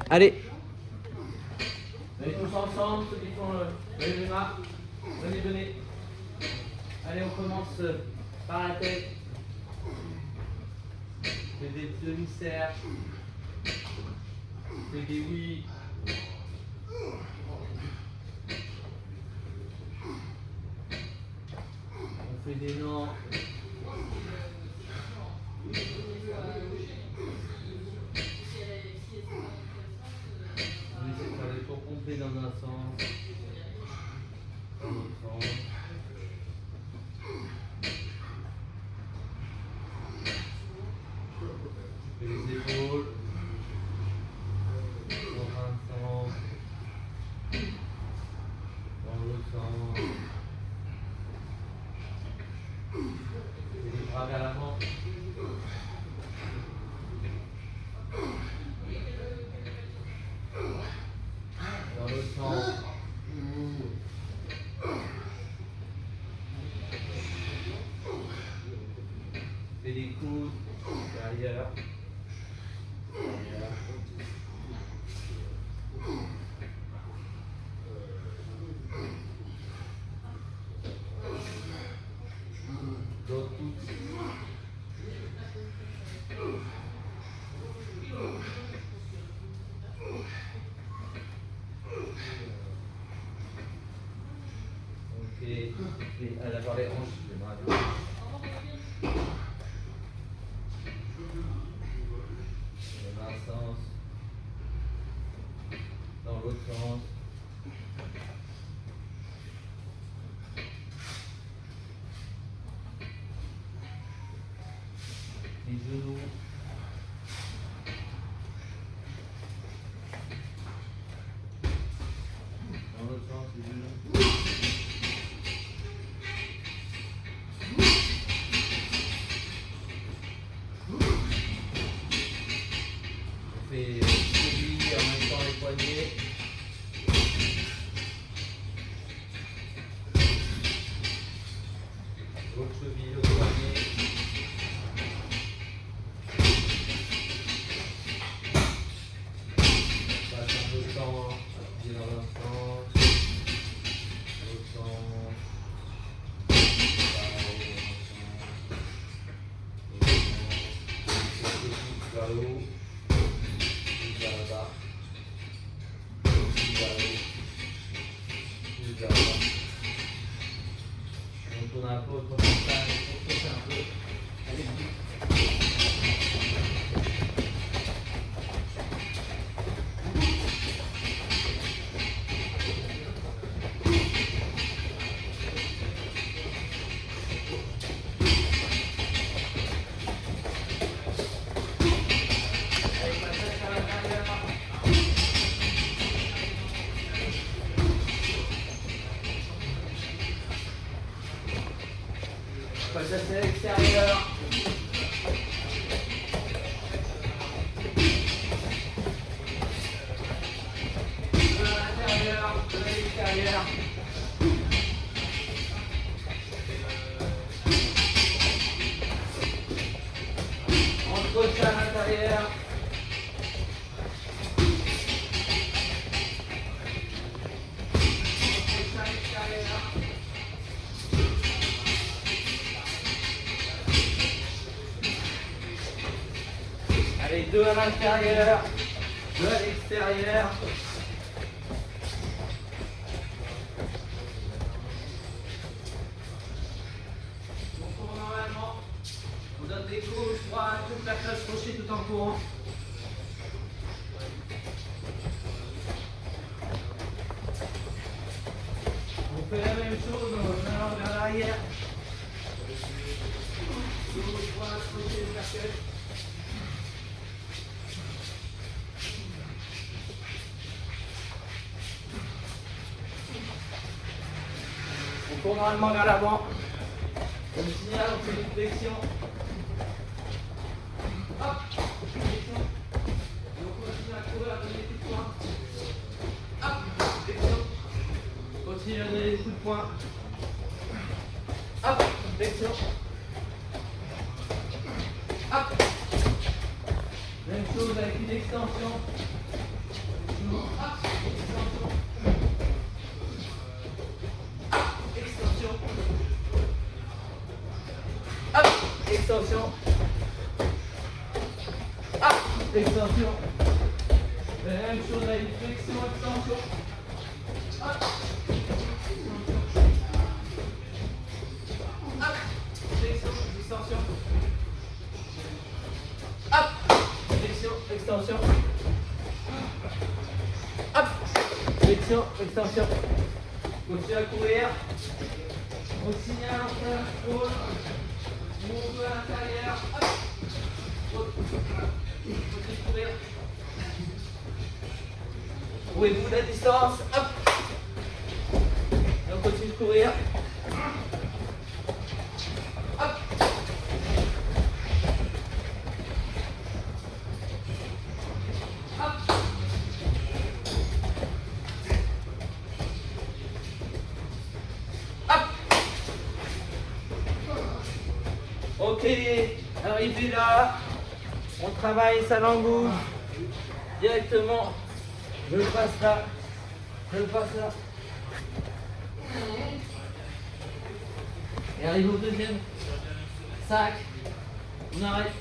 Allez. Venez tous ensemble, ceux qui font le schéma. Venez. Allez, on commence par la tête. Fais des demi-cercles. Fais des oui. On fait des non. On essaie de faire des tours complets dans un sens. Dans l'autre sens. Fais les épaules. Dans un sens. Dans l'autre sens. Fais les bras vers l'avant. Dans l'autre sens. Fais des coudes derrière. L'autre coude. Ok. Et à la barre les hanches, les bras. Dans un sens. Dans l'autre sens. Les genoux. Dans l'autre sens, les genoux. On fait cheville en même temps les poignets. L'autre cheville, l'autre poignet. On passe un peu de temps à appuyer dans un sens. L'autre sens. Pareil, dans un sens. Vers le haut. Vers le bas. Vers le haut. Vers le bas. On tourne un peu autre montagne, on saute un peu. Allez, vite. Allez, passage à l'intérieur. Passage à l'extérieur. De l'intérieur, de l'extérieur. Entre à l'intérieur. Entre à l'extérieur. Allez, deux à l'intérieur, deux à l'extérieur. On court normalement. On donne des gauches, droites, toute la classe crochet tout en courant. On fait la même chose en allant vers l'arrière. Gauche, droite, crochet, cercle. On court normalement vers l'avant. Comme signal, on fait une flexion. Hop, flexion. Et on continue à courir, à donner des coups de poing. Hop, flexion. Continue à donner des coups de poing. Hop, flexion. Hop. Même chose avec une extension. Extension. Hop, extension. Hop, extension. La même chose là, une flexion, extension. Hop. Hop, flexion, extension. Hop, flexion, extension. Hop, flexion, extension. Continue à courir. Continue à l'intérieur, pôle. Monte à l'intérieur. Hop. Continue de courir. Trouvez-vous la distance. Hop. Et on continue de courir. Hop. Hop. Hop. Ok, arrivé là, on travaille sa langue bouge directement. Je le passe là, je le passe là. Et arrive au deuxième sac, on arrête.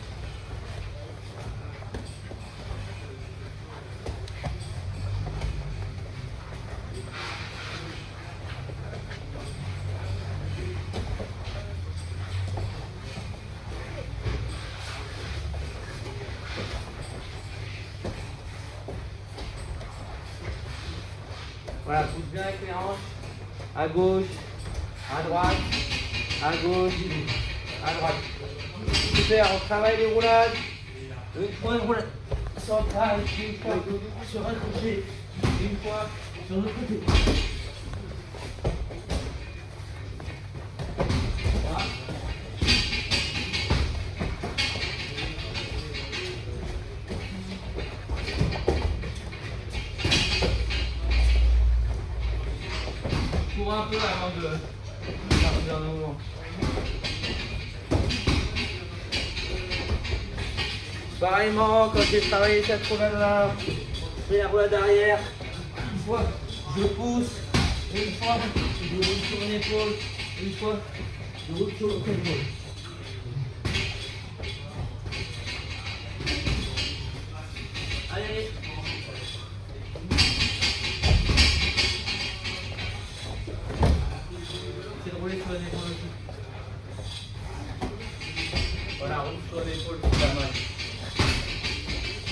Voilà, pousse bien avec les hanches, à gauche, à droite, à gauche, à droite. Super, on travaille les roulades. Une fois une roulade centrale, une fois sur un côté, une fois sur l'autre côté. Voilà. Cours un peu avant de partir d'un mouvement. Pareillement, quand j'ai travaillé cette roulade-là, je fais la roulade arrière. Une fois, je pousse. Une fois, je roule sur une épaule. Une fois, je roule sur l'autre épaule. Allez. C'est de rouler sur l'épaule aussi. Voilà, roule sur l'épaule, c'est pas mal.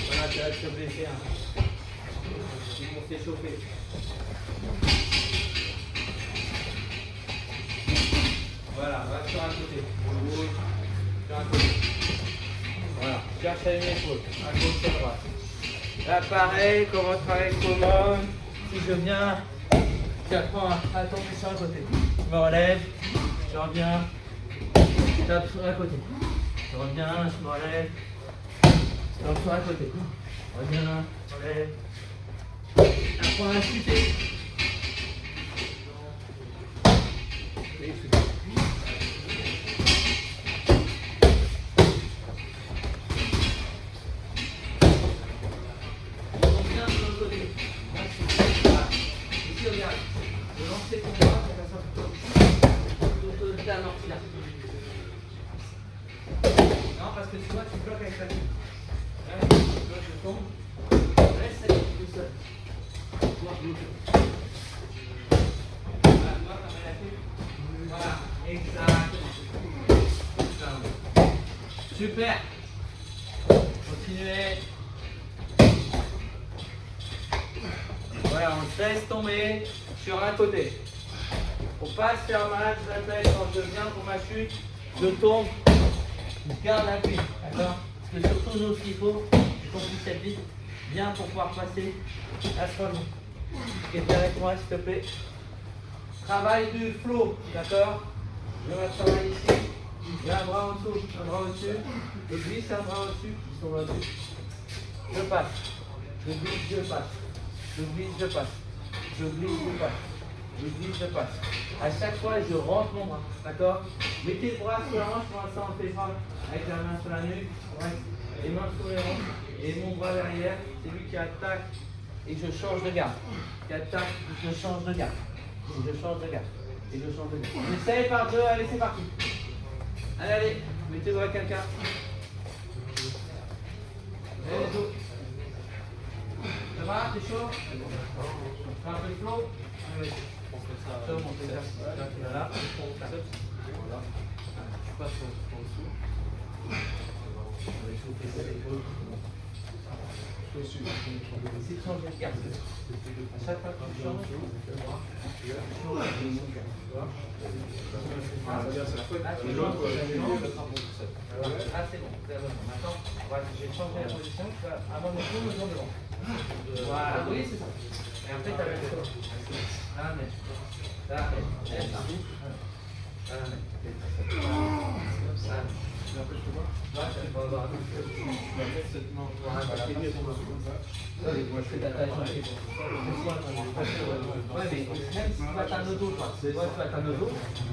Voilà, tu vas te blesser. Hein. Ils vont s'échauffer. Voilà, va sur un côté. Roule sur un côté. Voilà, cherche à une épaule, à gauche et à droite. Là, pareil, comment travailler avec comment. Si je viens, j'apprends à tomber sur un côté. Je me relève, je reviens, je tape sur un côté. Je reviens, je me relève, je tape sur un côté. Je reviens, je me relève. J'apprends à chuter. Et chuter. Non, parce que tu vois, tu bloques avec ta tête. Là, je tombe. Laisse ça tout seul. Toi, bloqué. Voilà, tu vois, t'as la tête. Voilà, exactement. Super. Continuez. Voilà, on se laisse tomber sur un côté. Faut pas se faire mal, je répète, quand je viens pour ma chute, je tombe, je garde l'appui, d'accord? Parce que surtout nous, ce qu'il faut, c'est qu'on puisse être vite, bien pour pouvoir passer à ce moment. Tu es avec moi, s'il te plaît. Travail du flow, d'accord? Je vais travailler ici, j'ai un bras en dessous, un bras au-dessus, je glisse un bras au-dessus, ils sont là-dessus. Je passe, je glisse, je passe, je glisse, je passe, je glisse, je passe. Je glisse, je passe. À chaque fois, je rentre mon bras, d'accord? Mettez le bras sur la hanche, pour l'instant, on fait ça avec la main sur la nuque, ouais. Les mains sur les hanches, et mon bras derrière, c'est lui qui attaque et je change de garde. 4 tacs, je change de garde. Et je change de garde. Et je change de garde. On essaye par 2, allez, c'est parti. Allez, allez, mettez-vous à quelqu'un. Allez, les autres. Ça va, t'es chaud? Fais un peu de flow. Allez, on fait ça. On fait ça. Voilà. Voilà. Je passe en dessous. On va chauffer ça l'épaule. Essaye de changer de garde. À chaque fois que tu changes, tu vois. Ah, c'est bon. Maintenant, je vais changer la position. Avant de me tourner devant. Voilà, oui, c'est ça. Et après, tu as la chose. Là, mais. Là, mais. Là,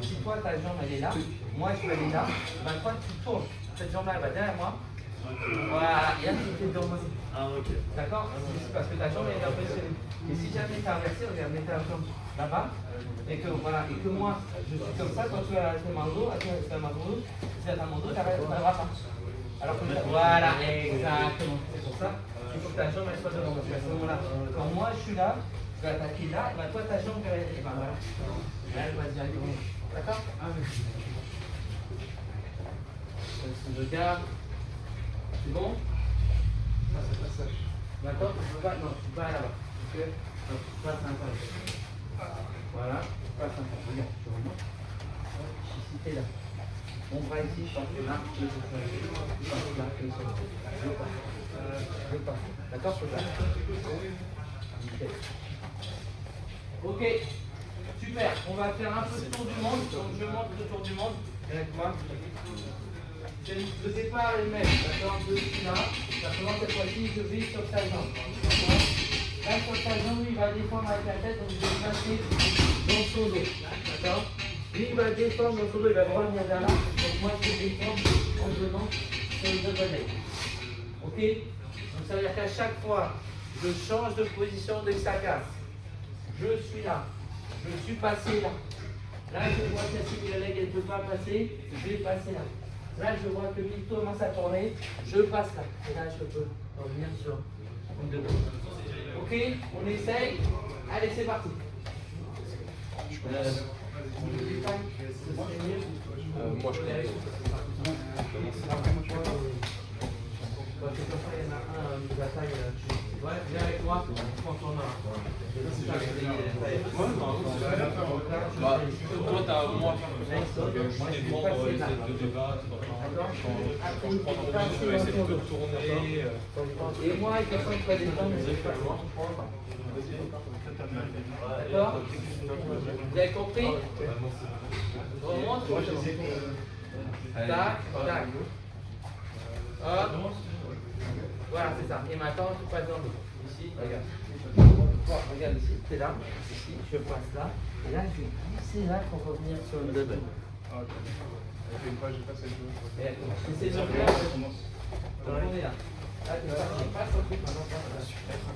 si toi ta jambe elle est là, moi je vais aller là, ben toi tu tournes, cette jambe là elle va derrière moi. Voilà, et là tu fais le dos. Ah ok. D'accord? Parce que ta jambe elle est un peu serrée. Et si jamais tu as inversé, regarde, mets ta jambe là-bas, et que voilà, et que moi je suis comme ça, quand tu as fait mon dos, tu as ma dos, tu as mon dos, tu n'arriveras pas. Alors que voilà, exactement. C'est pour ça qu'il faut que ta jambe elle soit devant. Parce qu'à ce moment-là, quand moi je suis là, je vais attaquer là, et ben toi ta jambe elle est voilà. Là elle va directement. D'accord? Je garde. C'est bon? D'accord? Tu peux pas, non, tu peux pas là-bas. Ok? Non, tu passes un pas. Voilà, tu passes un pas. Regarde, tu remontes. Ici, t'es là. On bras ici, je passe là, je passe là, je passe. D'accord? C'est ça? Ok, super. On va faire un peu le tour du monde. Donc je monte le tour du monde avec moi. Le départ est le même, d'accord? Je suis là. Simplement cette fois-ci, je vais sur sa jambe. Là, sur sa jambe, lui, il va défendre avec la tête, donc je vais passer dans son dos. D'accord? Lui, il va défendre dans son dos, il va revenir vers là. Donc moi, je vais défendre en venant sur le double leg. Ok? Donc ça veut dire qu'à chaque fois, je change de position de sa casse. Je suis là. Je suis passé là. Là, je vois que si la leg, elle ne peut pas passer, je vais passer là. Là, je vois que lui commence à tourner, je passe là. Et là, je peux revenir sur une de l'autre. Ok, on essaye. Allez, c'est parti. Moi, je connais. Ouais, viens avec moi, prends ton main. Toi, t'as moi. Et moi, il faut pas descendre, mais c'est pas loin. D'accord? Vous avez compris? Je remonte. Tac, tac. Hop. Voilà, c'est ça. Et maintenant, tu passes dans l'eau. Ici, regarde. Regarde ici, c'est là. Ici, je passe là. Et là, je vais glisser là pour revenir sur le double. Essaye de le faire. On est là. Là, tu passes au truc maintenant.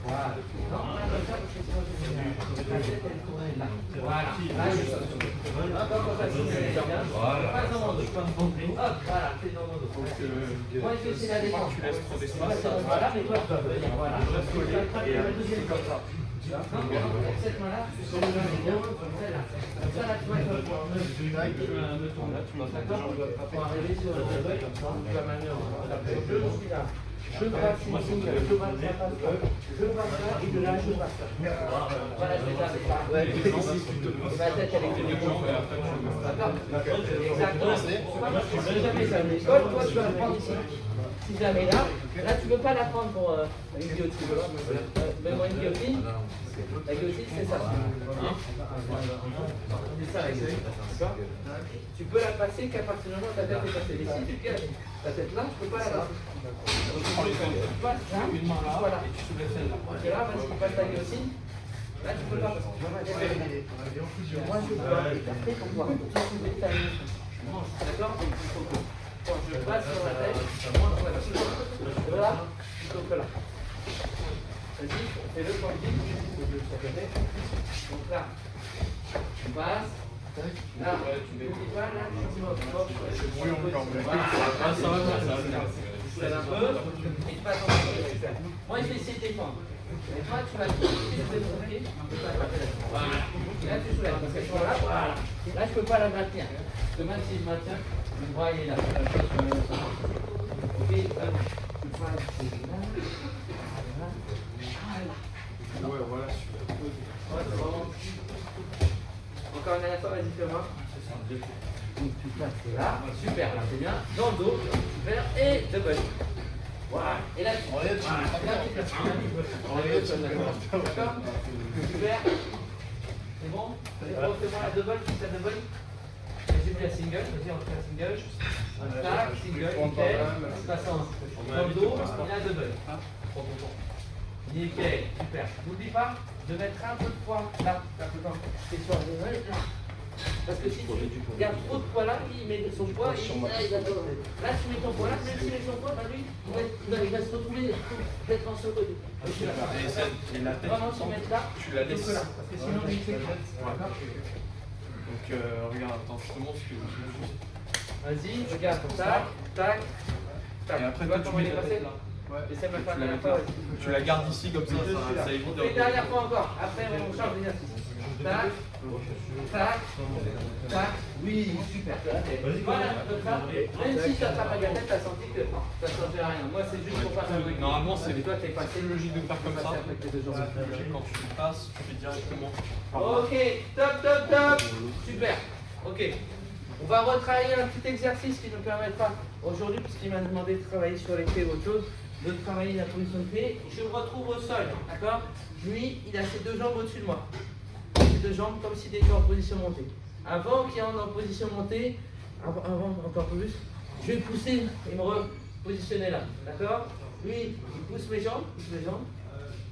Voilà. Non, on va le faire parce que sinon, je vais la tête, elle tourne là. Voilà. Là, je passe. Hop, hop, hop, passe dans mon dos. Hop, voilà, c'est dans mon dos. Moi, je vais essayer la défense. Tu laisses trop d'espace. Voilà, mais toi, tu vas venir. Voilà. Et la deuxième comme ça. Cette main-là, sur le main des deux, celle-là. Ça, là, tu vois, je vais me tourner. D'accord? Pour arriver sur le double comme ça, tu vas m'amener en je suis là. Je passe ici, je passe là, je passe là, et de là, je passe là. Voilà, c'est ça, c'est ça. Ouais, ma tête, elle est tenue. D'accord? Exactement. Si jamais ça me décolle, toi, tu vas le prendre ici. Si jamais là, tu ne peux pas la prendre pour une guillotine. Même une guillotine, la guillotine, c'est ça. C'est ça la guillotine. D'accord? Tu peux la passer qu'à partir du moment où ta tête est passée. Et si tu gagnes ta tête là, tu ne peux pas la passer. Tu passes là, voilà. Et tu soulèves celle-là. Et là, parce qu'il passe la guillotine, là, tu ne peux pas passer. Moi, je dois écarter pour pouvoir soulever ta guillotine. D'accord? Quand je passe sur la tête, moi, voilà, plutôt que là. Vas-y, fais-le comme je dis. Donc là, tu passes. Là, tu ne dis pas, là, tu vas. C'est brouillon quand même. Voilà. Ah, ça va, ça va. Tu lèves un peu, et tu passes en super. Moi, je vais essayer de défendre. Et toi, tu vas te voilà. Là, tu soulèves, parce que je suis là, voilà. Là, je ne peux pas la maintenir. Parce que même si je maintiens, le bras il est là. Ok, tu passes, Ouais, voilà, super. ouais, c'est vraiment. Encore une dernière fois, vas-y, fais-moi. Donc, tu passes là, super, là, c'est bien. Dans le dos, super, et double. Voilà, et là, tu Regarde, tu d'accord. Super. C'est bon? Refais-moi la double, tu sais la double. J'ai mis la single, vas-y, on fait la single. Tac, single, nickel. Se passe dans le dos, et la double. Nickel, super. N'oublie pas de mettre un peu de poids là, c'est sur le là. Parce que si tu gardes trop de poids là, il met son poids et là, il va tomber. Là, tu mets ton poids là, même s'il met son poids, bah lui, il va se retrouver complètement sur le côté. Et la tête, Vraiment, tu mets là, tu la laisses. là, parce que sinon, il fait. Donc, regarde, attends, je te montre ce que je veux. Vas-y, regarde, tac, tac, tac. Et après, tu vois toi, tu comment il mets est la passé? tête là. Ouais. Essaie de me faire Tu la la dernière mets là. fois. Tu la gardes ici comme ça évite. Une dernière fois encore, après on change d'exercice. Tac, tac, tac, oui, super. Voilà, comme ça, même si tu attrapes la tête, tu as senti que ça ne changeait rien. Moi, c'est juste pour pas faire de. Normalement, c'est toi, t'es passé logique de faire comme ça. avec tes deux jambes. Quand tu passes, tu fais directement. Ok, top, top, top. Super. Ok. On va retravailler un petit exercice qui nous permettra aujourd'hui, puisqu'il m'a demandé de travailler sur les pieds ou autre chose, de travailler la position de pied. Je me retrouve au sol, d'accord? Lui, il a ses deux jambes au-dessus de moi. Ses deux jambes comme s'il était en position montée. Avant qu'il entre en position montée, avant encore plus, je vais pousser et me repositionner là, d'accord? Lui, il pousse mes jambes,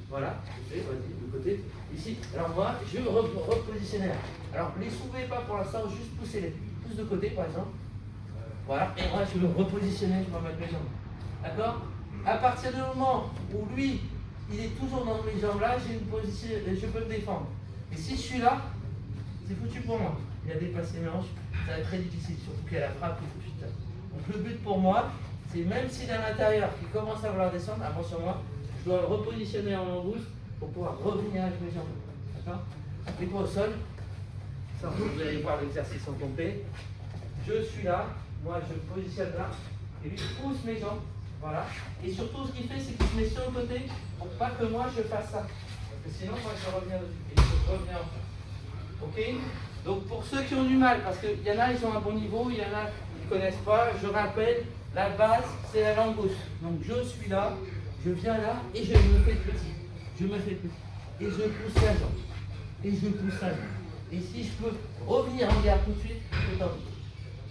Voilà, vas-y, de côté. Ici, alors moi, je vais me repositionner là. Alors, les soulevez pas pour l'instant, juste poussez-les. Pousse de côté, par exemple. Voilà, et moi, je vais me repositionner, je vais mettre mes jambes. D'accord? À partir du moment où lui, il est toujours dans mes jambes là, j'ai une position, je peux me défendre. Et si je suis là, c'est foutu pour moi. Il a déplacé mes hanches, ça va être très difficile, surtout qu'il y a la frappe et tout de suite. Donc le but pour moi, c'est même s'il est à l'intérieur, qu'il commence à vouloir descendre, avant sur moi, je dois le repositionner en boost pour pouvoir revenir avec mes jambes. D'accord? Applique-toi au sol. Ça, vous allez voir l'exercice en complet. Je suis là, moi je me positionne là, et lui pousse mes jambes. Voilà. Et surtout, ce qu'il fait, c'est qu'il se met sur le côté pour pas que moi je fasse ça. Parce que sinon, moi je reviens dessus. Et je reviens en face. Ok? Donc, pour ceux qui ont du mal, parce qu'il y en a, ils ont un bon niveau, il y en a, ils ne connaissent pas, je rappelle, la base, c'est la langouste. Donc, je suis là, je viens là, et je me fais petit. Je me fais petit. Et je pousse la jambe. Et je pousse la jambe. Et si je peux revenir en garde tout de suite, je t'en prie.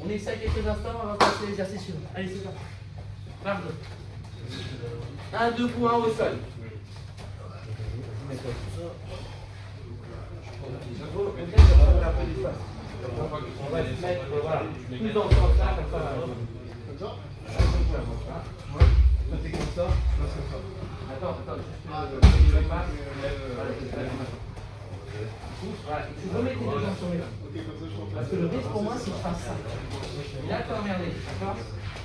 On essaie quelques instants, on va passer l'exercice suivant. Allez, c'est parti. Pardon. Un debout, un au sol. On va se mettre, voilà, plus dans le sens là, comme ça. Comme ça? Ouais. Ça fait comme ça, là c'est ça. Attends, juste le pas. Voilà, tu remets tes deux jambes sur mes jambes. Parce que le risque pour moi, c'est que je fasse ça. Et là, t'es emmerdé, d'accord?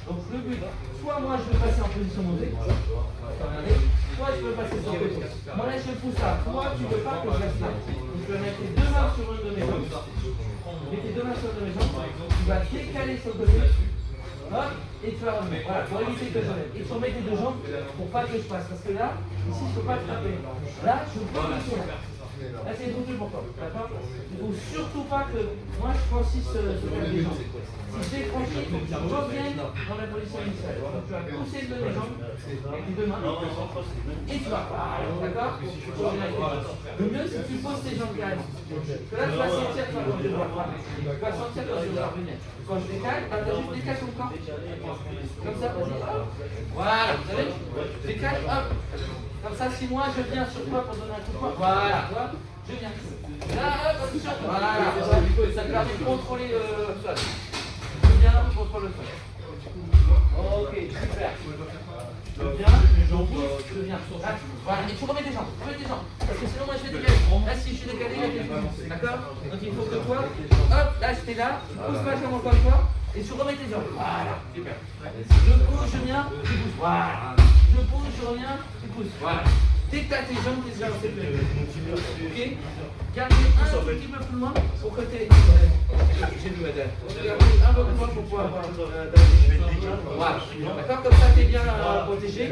Donc le but, soit moi je veux passer en position montée, soit je veux passer sur le côté. Moi là je pousse là, toi tu ne veux pas que je reste là. Donc je vais mettre les deux mains sur une de mes jambes. Mets tes deux mains sur une de mes jambes, tu vas décaler sur le côté, hop, et tu vas revenir. Voilà, pour éviter que je lève. Et tu remets tes deux jambes pour pas que je passe. Parce que là, ici je ne peux pas te frapper. Là, je peux pas passer là. Là c'est foutu pour toi, d'accord? Il ne faut surtout pas que moi je franchisse ce cas des jambes. Si j'ai franchi, il faut que tu reviennes dans la position initiale. Donc tu vas pousser le des jambes avec les deux mains et tu vas, d'accord? Le mieux c'est que tu poses tes jambes carrément. Parce que là tu vas sentir quand je dois frapper. Tu vas sentir quand je dois revenir. Quand je décale, tu as juste décalé ton corps. Comme ça, vas-y, hop. Voilà, vous savez? Décale, hop. Comme ça, si moi je viens sur toi pour donner un coup de poing, voilà, tu vois, je viens. Là, hop, sur toi, voilà, ça te permet de contrôler le sol. Je viens, contrôle le sol. Ok, super. Je viens, je viens. Là, voilà, et tu remets tes jambes, parce que sinon moi je vais décaler. Là si je suis décalé, il y a quelque chose. D'accord? Donc il faut que toi, hop, là j'étais là, tu pousses ma jambe encore une fois, et tu remets tes jambes. Voilà, super. Je pousse, je viens, tu pousses. Voilà. Je pousse, je reviens, tu pousses. Voilà. Dès que tu as tes jambes, tes jambes, c'est plus. Ok? Gardez un tout petit peu plus loin pour que tu aies. J'ai vu madame. Gardez un peu plus loin pour pouvoir avoir. Voilà. D'accord? Comme ça, tu es bien protégé.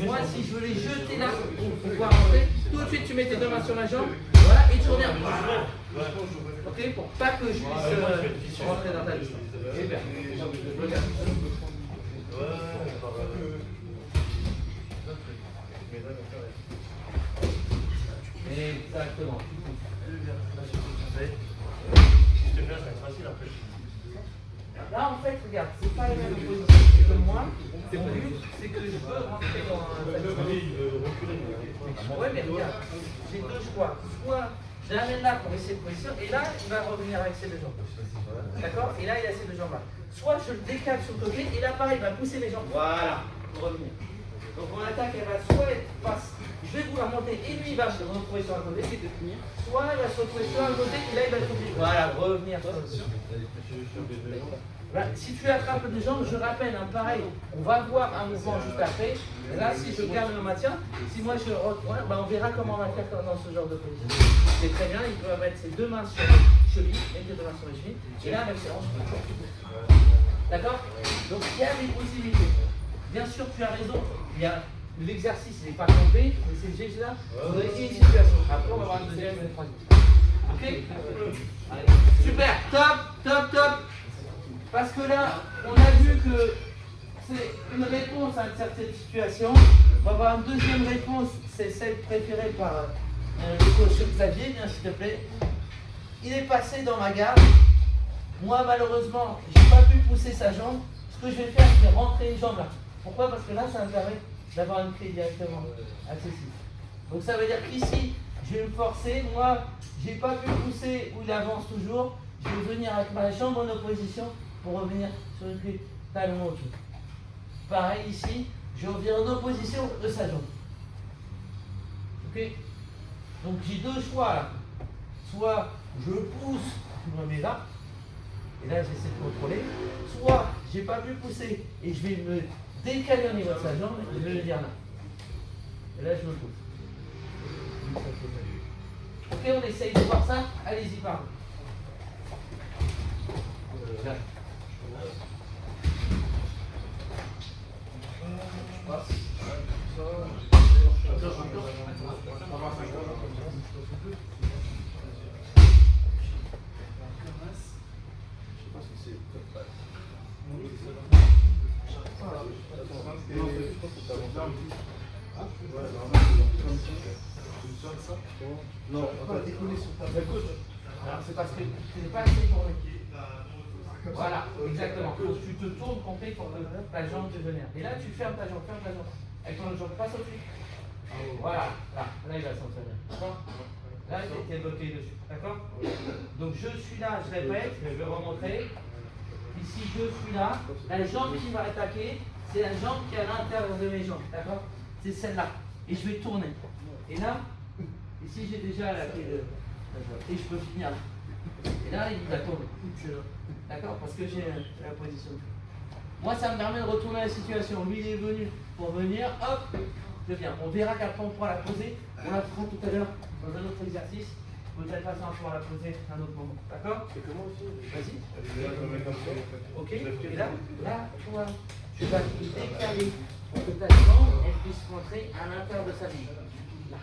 Moi, si je veux les jeter là pour pouvoir rentrer, tout de suite, tu mets tes deux mains sur la jambe. Voilà, et tu reviens. Ok? Pour pas que je puisse rentrer dans ta liste. Super. Regarde. Exactement. Là, en fait, regarde, c'est pas la même position que moi. Mon but, c'est que je veux rentrer dans un. Ouais, mais regarde, j'ai deux choix. Soit je l'amène là pour essayer de position, et là, il va revenir avec ses deux jambes. D'accord? Et là, il a ses deux jambes là. Soit je le décale sur le côté, et là, pareil, il va pousser mes jambes. Voilà, pour revenir. Donc mon attaque, elle va soit être passe. Je vais vouloir monter et lui il va se retrouver sur un côté, c'est de tenir. Soit il va se retrouver sur un côté et là il va se retrouver. Voilà, revenir. Voilà. Si tu attrapes des jambes, je rappelle, hein, pareil, on va voir un mouvement juste après. Et là, si je garde le maintien, si moi je retourne, on verra comment on va faire dans ce genre de position. C'est très bien, il peut mettre ses deux mains sur les chevilles, mettre les deux mains sur les chevilles, et là avec ses hanches. D'accord? Donc il y a des possibilités. Bien sûr, tu as raison. L'exercice n'est pas complet, mais c'est le geste là. On a essayé une situation. Après, on va voir une deuxième et une troisième. Ok? Allez. Super, top. Parce que là, on a vu que c'est une réponse à une certaine situation. On va avoir une deuxième réponse, c'est celle préférée par le coach Xavier, bien s'il te plaît. Il est passé dans ma garde. Moi, malheureusement, je n'ai pas pu pousser sa jambe. Ce que je vais faire, c'est rentrer une jambe là. Pourquoi? Parce que là, ça me permet d'avoir une clé directement accessible. Donc ça veut dire qu'ici, je vais me forcer. Moi, je n'ai pas pu pousser où il avance toujours. Je vais venir avec ma jambe en opposition pour revenir sur une clé talon au jeu. Pareil ici, je reviens en opposition de sa jambe. Ok? Donc j'ai deux choix là. Soit je pousse, je me mets là. Et là, j'essaie de contrôler. Soit j'ai pas pu pousser et je vais me décaler au niveau de sa jambe et je vais le dire là. Et là, je me pousse. Ok, on essaye de voir ça. Allez-y, pardon. Non, on va décoller sur ta gauche. Alors c'est parce que tu n'es pas assez tourné. Voilà, exactement. Faut que tu te tournes complet pour que ta jambe te venir. Et là tu fermes ta jambe. Avec ton jambe, passe au-dessus. Voilà, là il va s'en servir. D'accord? Là tu es bloqué dessus. D'accord? Donc je suis là, je répète, je vais remontrer. Ici je suis là. La jambe qui va attaquer, c'est la jambe qui est à l'intérieur de mes jambes. D'accord? C'est celle-là. Et je vais tourner. Et là, ici j'ai déjà la clé de. Et je peux finir là. Et là, il va tourner. D'accord? Parce que j'ai la position. Moi, ça me permet de retourner la situation. Lui, il est venu pour venir. Hop, je viens. On verra qu'après, on pourra la poser. On la fera tout à l'heure dans un autre exercice. De telle façon, on pourra la poser à un autre moment. D'accord? C'est comment aussi? Vas-y. Ok? Et là, toi, tu vas te décaler pour que ta jambe elle puisse rentrer à l'intérieur de sa vie. Là.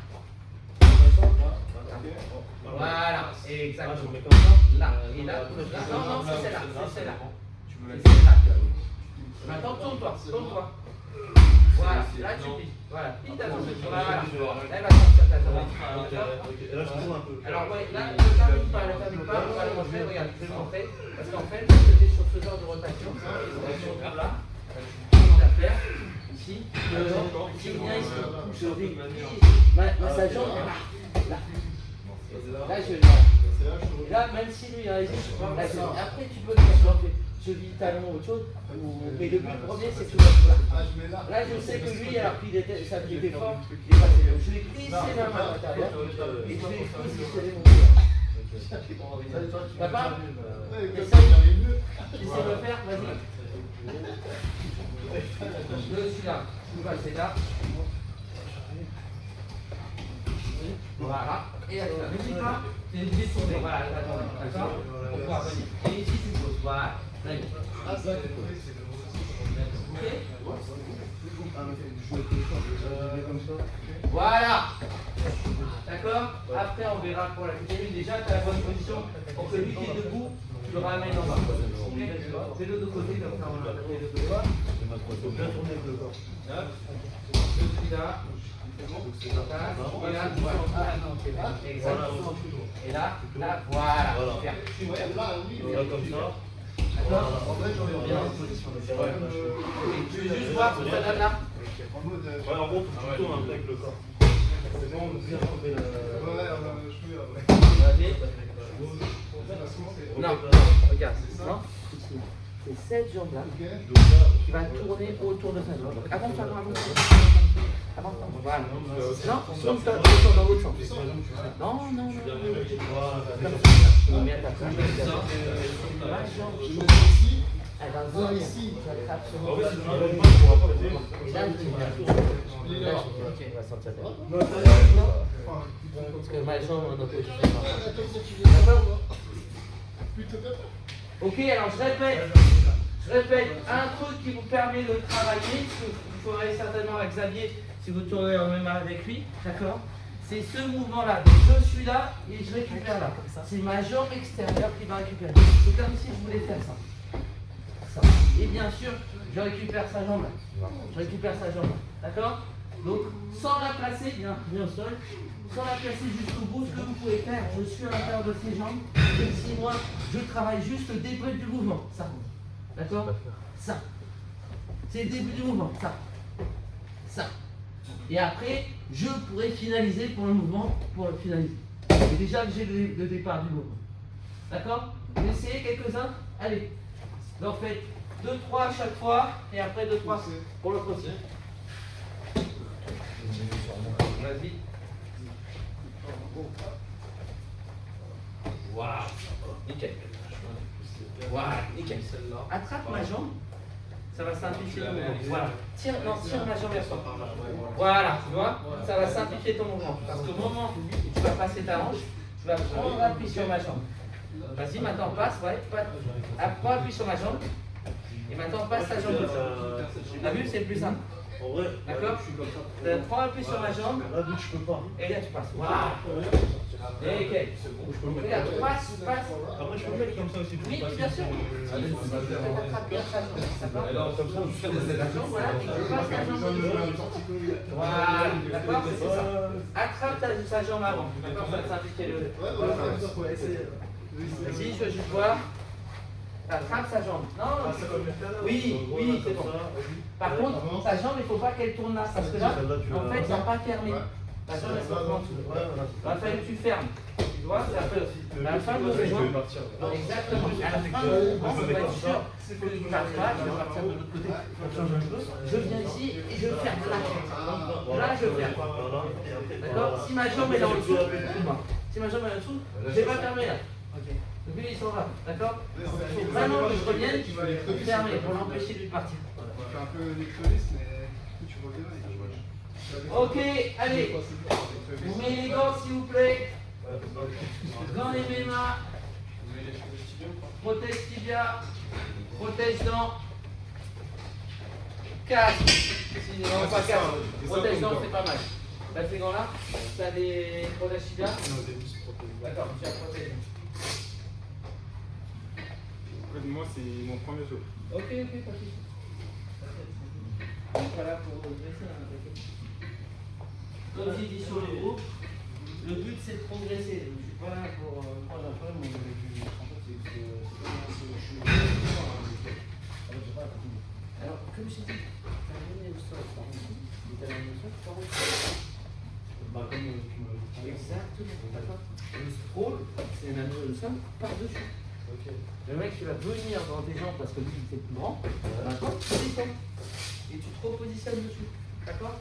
Voilà, exactement. Là, et là, non, c'est celle-là, c'est celle-là. C'est celle-là. Maintenant, tourne-toi. Voilà, là tu plies. Voilà, plie ta jambe. Voilà. Là, elle va sortir ta jambe. Et là, je tourne un peu. Alors, ouais, là, ne termine pas, on va le montrer. Regarde, je vais le montrer. Parce qu'en fait, c'était sur ce genre de rotation. Là, on va faire. Ici, ici, viens ici, je vis. Sa jambe, là. Là, je vais. Et là, même si lui il résiste, après tu peux le faire. cheville, talon, autre chose. Mais le but premier, c'est que là. Ah, je mets là. Là, je sais que lui, alors qu'il était, ça était fort, il est passé. Donc, je vais glisser ma main à l'intérieur et je vais positionner mon pied. Papa, essaye de le faire, vas-y. Je suis là, je vais passer là. Voilà, et attends, n'oublie pas, c'est obligé de tourner, voilà, d'accord? Pour pouvoir venir. Et ici, tu poses, voilà. Ok? Voilà. D'accord? Après, on verra pour la deuxième. Déjà, tu as la bonne position pour que lui qui est debout, tu le ramènes en bas. Ok? Fais-le de côté, comme ça, on l'a fait de côté. Je suis là. Et là, exactement. Et là, voilà. Super. Comme ça. D'accord? Bien en position. Tu veux juste voir ce que ça donne là? Ouais, en gros, tu tournes un peu avec le corps. C'est bon, on vient tomber le. Ouais, je Vas-y. Non, regarde. Non? C'est cette jambe-là qui va tourner autour de sa jambe. Avant de faire avant. Voilà. Non, tourne dans l'autre sens. Non. On met à ta place. Ma jambe. Elle va venir. Tu attrapes sur mon et là, tu viens. Ok, on va sortir de là. Parce que ma jambe en opposition. D'accord? Ok, alors je répète, un truc qui vous permet de travailler, ce que vous ferez certainement avec Xavier si vous tournez en même avec lui, d'accord? C'est ce mouvement-là. Donc je suis là et je récupère là. C'est ma jambe extérieure qui va récupérer. C'est comme si je voulais faire ça. Et bien sûr, je récupère sa jambe là. Je récupère sa jambe là. D'accord? Donc, sans la placer, bien au sol, sans la placer jusqu'au bout, ce que vous pouvez faire, je suis à l'intérieur de ses jambes, et si moi, je travaille juste le début du mouvement, ça. D'accord? Ça. C'est le début du mouvement, ça. Ça. Et après, je pourrais finaliser pour le mouvement, pour le finaliser. Et déjà que j'ai le départ du mouvement. D'accord? Vous essayez quelques-uns? Allez. Donc faites 2-3 à chaque fois, et après 2-3 pour l'autre aussi. Vas-y. Waouh. Nickel. Voilà, nickel. Attrape ma jambe. Ça va simplifier le mouvement. Voilà. Tire ma jambe vers toi. Voilà, tu vois, ça va simplifier ton mouvement. Parce qu'au moment où tu vas passer ta hanche, tu vas prendre appui sur ma jambe. Vas-y, maintenant passe, ouais. Prends appui sur ma jambe. Et maintenant passe ta jambe. T'as vu, c'est plus simple. D'accord? Prends appui sur ma jambe. Et là, tu passes. Waouh! Et ok. Regarde, passe. Après, je peux mettre comme ça aussi. Oui, bien sûr. Voilà, tu passes ta jambe. Voilà, d'accord? C'est ça. Attrape sa jambe avant. D'accord? Ça va simplifier le. Vas-y, je veux juste voir. Attrape sa jambe. Non, oui, c'est bon. Par contre, sa jambe, il ne faut pas qu'elle tourne là, parce que là, en fait, ça n'a pas fermé. La jambe, elle sort en dessous. Il va falloir que tu fermes. Tu vois, c'est un peu. À la fin de mouvement, exactement. À la fin de mouvement, on va être sûr que tu ne passes pas, tu vas partir de l'autre côté. Je viens ici et je ferme là. Là, je ferme. D'accord? Si ma jambe est là en dessous, si ma jambe est là en dessous, je ne vais pas fermer là. Donc lui, il s'en va, d'accord? Il faut vraiment que je revienne fermer pour l'empêcher de partir. Je fais un peu l'électrolysme, mais tu reviens. Ok, allez. Vous mettez les gants, s'il vous plaît. Gants les mains. Protège tibia. Protège dents. Casque. Non, pas casque. Protège dents, c'est pas mal. Là, ces gants-là, t'as des protèges tibia? D'accord, tu as protégé. Moi, c'est mon premier jour. Ok, pas de souci. On n'est pas là pour progresser, hein, t'inquiète. Comme j'ai dit sur le groupe, le but c'est de progresser. Je ne suis pas là pour prendre un problème. Alors, comme je dis, tu as amené au sol par ici, tu as amené au sol par ici. Exactement, d'accord. Le scroll, c'est un amené au sol par-dessus. Le mec, tu vas venir dans tes jambes parce que lui, il est plus grand. D'accord? Tu descends. Et tu te repositionnes dessus. D'accord?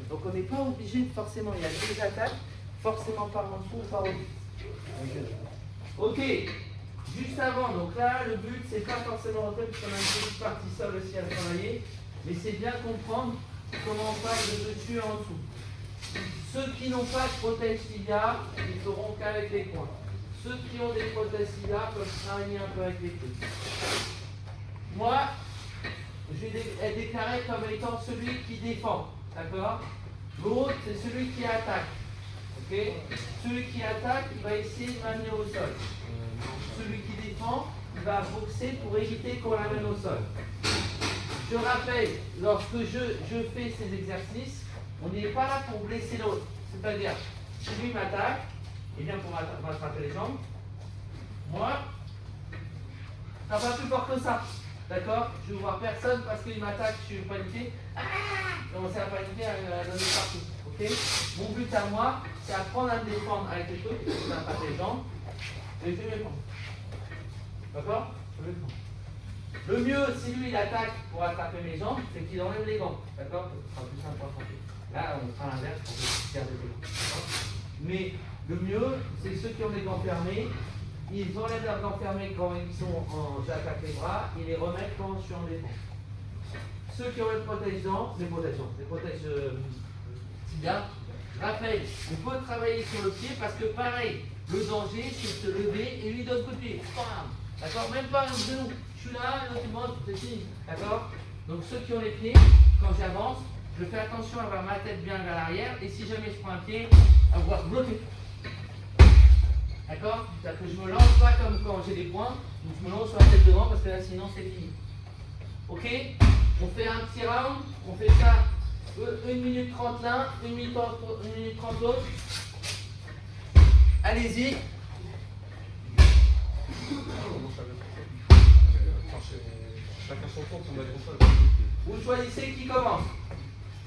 Donc on n'est pas obligé de forcément, il y a des attaques, forcément par en dessous ou par au-dessus. Ok. Juste avant, donc là, le but, c'est pas forcément rentrer parce qu'on a une petite partie seule aussi à travailler, mais c'est bien comprendre comment on passe de dessus en dessous. Ceux qui n'ont pas de protège tibia, ils ne feront qu'avec les poings. Ceux qui ont des protèges tibia peuvent travailler un peu avec les pieds. Moi, je vais être déclaré comme étant celui qui défend. D'accord? L'autre, c'est celui qui attaque. Ok? Celui qui attaque, il va essayer de m'amener au sol. Celui qui défend, il va boxer pour éviter qu'on l'amène au sol. Je rappelle, lorsque je fais ces exercices, on n'est pas là pour blesser l'autre. C'est-à-dire, si lui m'attaque, il vient pour m'attraper les jambes. Moi, ça va pas plus fort que ça. D'accord? Je ne vois personne parce qu'il m'attaque, je suis paniqué. Commencer à paniquer, à donner partout. Ok? Mon but à moi, c'est apprendre à me défendre avec les trucs, je vais attraper les jambes, et je vais me défendre. D'accord? Je vais me défendre. Le mieux, si lui il attaque pour attraper mes jambes, c'est qu'il enlève les gants. D'accord? Ce sera plus simple à attraper. Là, on fera l'inverse pour garder les gants. D'accord? Mais le mieux, c'est ceux qui ont des gants fermés. Ils enlèvent leurs gants fermés quand ils sont en j'attaque les bras, ils les remettent quand je suis en défense. Ceux qui ont les protège-dents, les protège tibia, rappelle, on peut travailler sur le pied parce que pareil, le danger c'est de se lever et lui donner coup de pied. Bam. D'accord? Même pas un genou. Je suis là, l'autre il monte, c'est fini. D'accord? Donc ceux qui ont les pieds, quand j'avance, je fais attention à avoir ma tête bien vers l'arrière et si jamais je prends un pied, à voir bloquer. D'accord? C'est-à-dire que je ne me lance pas comme quand j'ai des points, je me lance sur la tête devant parce que là sinon c'est fini. Ok? On fait un petit round, on fait ça 1 minute 30 l'un, 1 minute 30 l'autre. Allez-y. Chacun son tour pour mettre au sol. Vous choisissez qui commence.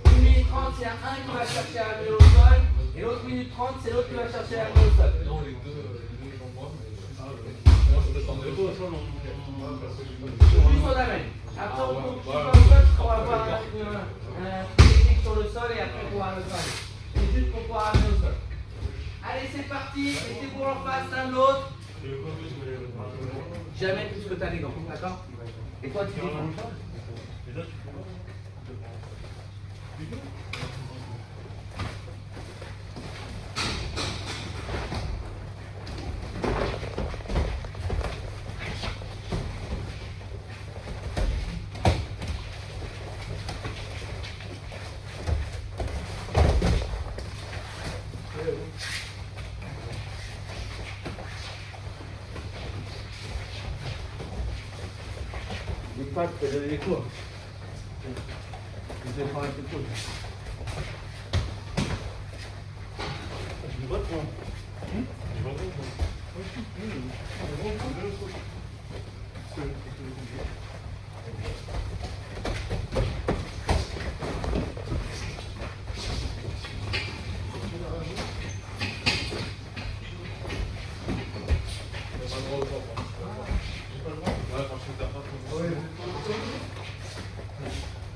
1 minute 30, c'est un qui va chercher à amener au sol, et l'autre minute 30, c'est l'autre qui va chercher à amener au sol. Non, les deux j'envoie, mais moi je peux t'en deux. Juste on amène. Après on coupe pas au sol, parce qu'on va avoir une technique sur le sol et après on pourra le faire. C'est juste pour pouvoir amener au sol. Allez, c'est parti, mettez-vous en face l'un de l'autre. Jamais plus que tu as les gants, d'accord? Et toi tu défends. Pas de donner les cours. Je vais prendre un peu de cours. Je vais pas te prendre. Je vais pas te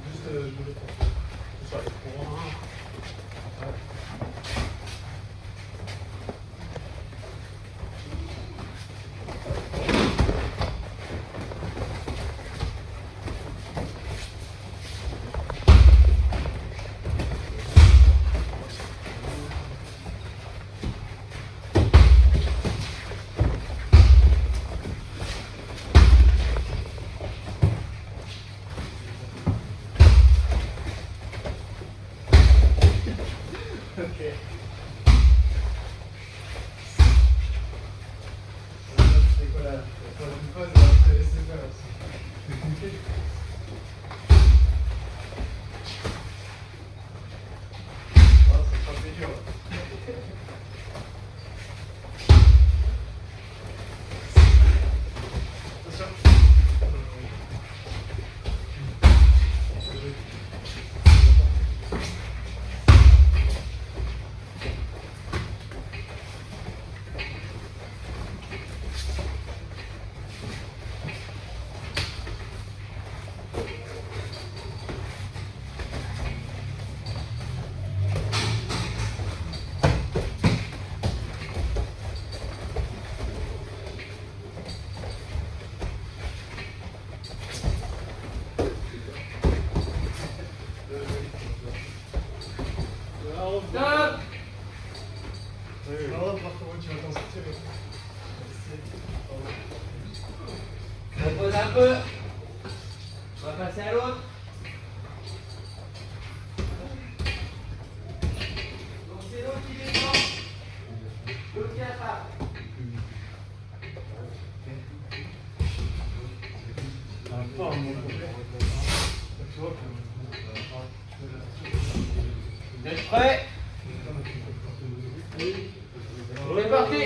Juste, je vais Repose un peu. On va passer à l'autre. Donc c'est l'autre qui descend. L'autre qui attrape. Vous êtes prêts? C'est parti.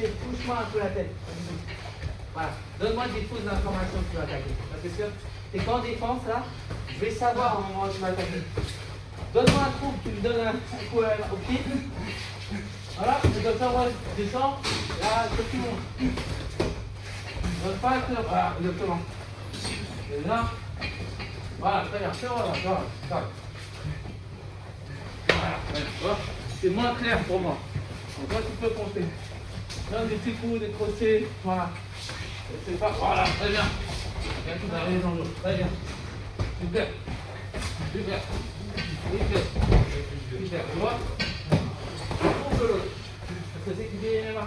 Touche-moi un peu la tête. Voilà. Donne-moi des fausses informations que tu vas attaquer. Parce que t'es qu'en défense là, je vais savoir au moment où tu vas attaquer. Donne-moi un trou, tu me donnes un petit coup au pied. Voilà, et comme ça, moi je descends, là, je monte. Donne pas un coup, voilà, exactement. Et là, voilà, très bien, c'est voilà, voilà. C'est moins clair pour moi. Donc là, tu peux compter. Donne des petits coups, des crochets, voilà. C'est pas, voilà, très bien. Et tout va aller dans l'eau, très bien. Super. Super. Super. Super. Tu vois? On peut l'autre. Parce que c'est qu'il y a la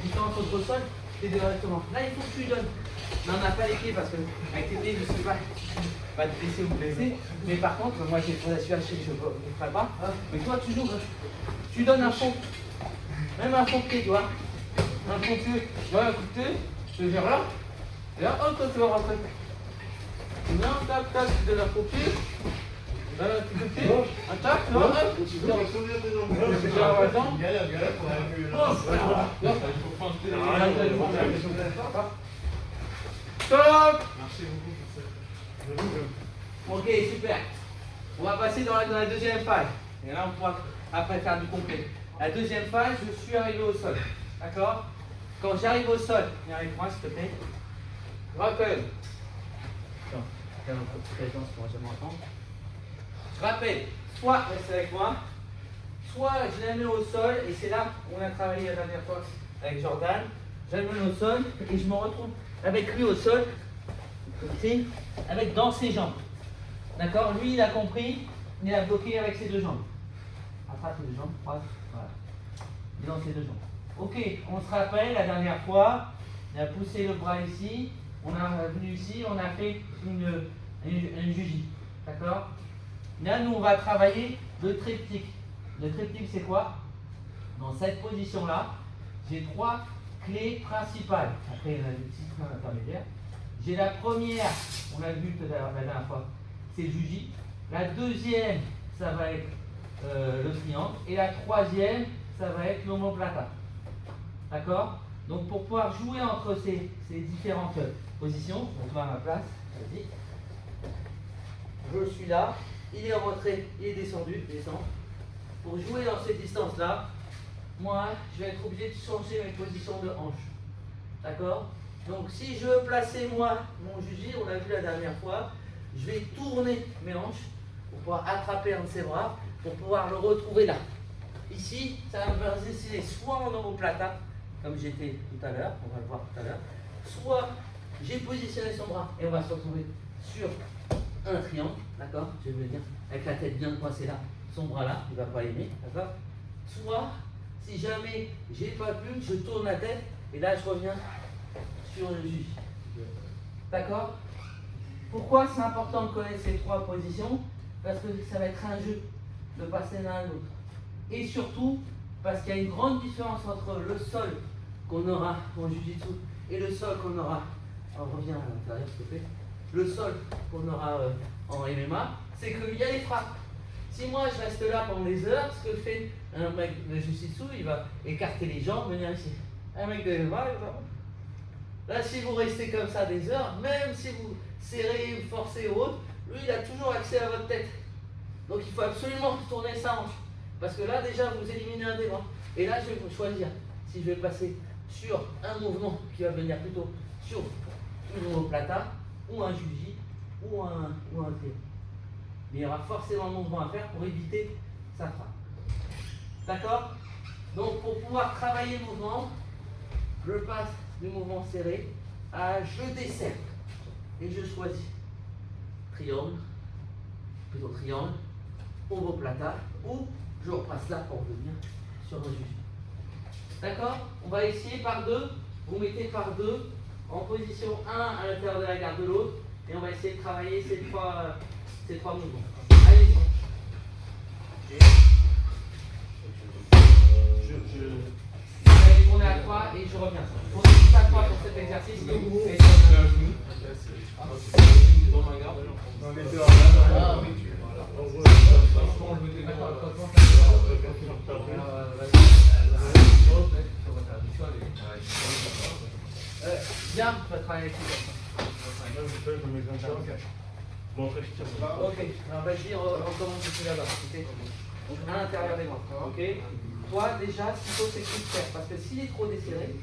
différence entre le sol et directement. Là, il faut que tu lui donnes. N'en a pas les pieds parce que avec tes pieds, je ne sais pas, va te blesser ou blesser. Mais par contre, moi j'ai pour la suite, je ne ferai pas. Mais toi, tu joues. Tu donnes un fond. Même un fond de pied, tu vois. Un fond de pied. Tu vois, un coup de pied. Je vais vers là. Et là, hop, toi, tu vas rentrer. Non, tac, tac, tu donnes un fond de pied. Là, un petit coup de pied. Un tac, tu vois, hop. Tu vas stop. Merci beaucoup. Ok, super. On va passer dans la deuxième phase. Et là, on pourra après faire du complet. La deuxième phase, je suis arrivé au sol. D'accord? Quand j'arrive au sol, viens avec moi s'il te plaît. Rappel. Attends, regarde un peu de présence pour jamais entendre. Je rappelle, soit reste avec moi, soit je la mets au sol, et c'est là où on a travaillé la dernière fois avec Jordan. Je la mets au sol et je me retrouve avec lui au sol, ici, avec dans ses jambes. D'accord? Lui, il a compris, il a bloqué avec ses deux jambes. Attrape les deux jambes, croise, voilà. Et dans ses deux jambes. Ok, on se rappelle la dernière fois, on a poussé le bras ici, on a venu ici, on a fait une jugie. D'accord? Là, nous, on va travailler le triptyque. Le triptyque, c'est quoi? Dans cette position-là, j'ai trois clés principales. Après, il y en a des petites mains intermédiaires. J'ai la première, on l'a vu tout à l'heure, la dernière fois, c'est le jugie. La deuxième, ça va être le triangle. Et la troisième, ça va être l'omoplata. D'accord? Donc, pour pouvoir jouer entre ces différentes positions, donc là à ma place, vas-y. Je suis là, il est rentré, il est descendu, descend. Pour jouer dans cette distance-là, moi, je vais être obligé de changer mes positions de hanche. D'accord? Donc, si je veux placer, moi, mon jugie, on l'a vu la dernière fois, je vais tourner mes hanches pour pouvoir attraper un de ses bras pour pouvoir le retrouver là. Ici, ça va me décider soit en omoplata, comme j'étais tout à l'heure, on va le voir tout à l'heure, soit j'ai positionné son bras et on va se retrouver sur un triangle, d'accord? Je vais venir avec la tête bien coincée là, son bras là, il ne va pas aimer, d'accord? Soit, si jamais j'ai pas pu, je tourne la tête et là je reviens sur le juge. D'accord? Pourquoi c'est important de connaître ces trois positions? Parce que ça va être un jeu de passer l'un à l'autre. Et surtout, parce qu'il y a une grande différence entre le sol qu'on aura en Jiu-Jitsu et le sol qu'on aura, on revient à l'intérieur s'il te plaît, le sol qu'on aura en MMA, c'est qu'il y a les frappes. Si moi je reste là pendant des heures, ce que fait un mec de Jiu-Jitsu, il va écarter les jambes, venir ici. Un mec de MMA, il va... Là, si vous restez comme ça des heures, même si vous serrez, vous forcez ou autre, lui il a toujours accès à votre tête. Donc il faut absolument tourner sa hanche. Parce que là déjà vous éliminez un des bras. Et là je vais vous choisir si je vais passer sur un mouvement qui va venir plutôt sur une omoplata, ou un juji, ou un triangle. Mais il y aura forcément un mouvement à faire pour éviter sa frappe. D'accord? Donc pour pouvoir travailler le mouvement, je passe du mouvement serré à je desserre. Et je choisis triangle, omoplata, ou je repasse là pour venir sur un juge. D'accord? On va essayer par deux. Vous mettez par deux en position 1 à l'intérieur de la garde de l'autre. Et on va essayer de travailler ces trois mouvements. Allez-y. Vous allez tourner à 3 et je reviens. Tournez juste à 3 pour cet exercice. Et Dans ma garde. Bien, tu vas travailler avec lui. Ok, alors vas-y, on commence ici là-bas. Okay. Donc à l'intérieur des bras. Ok. Toi, déjà, ce qu'il faut, c'est que tu te serres. Parce que s'il est trop desserré,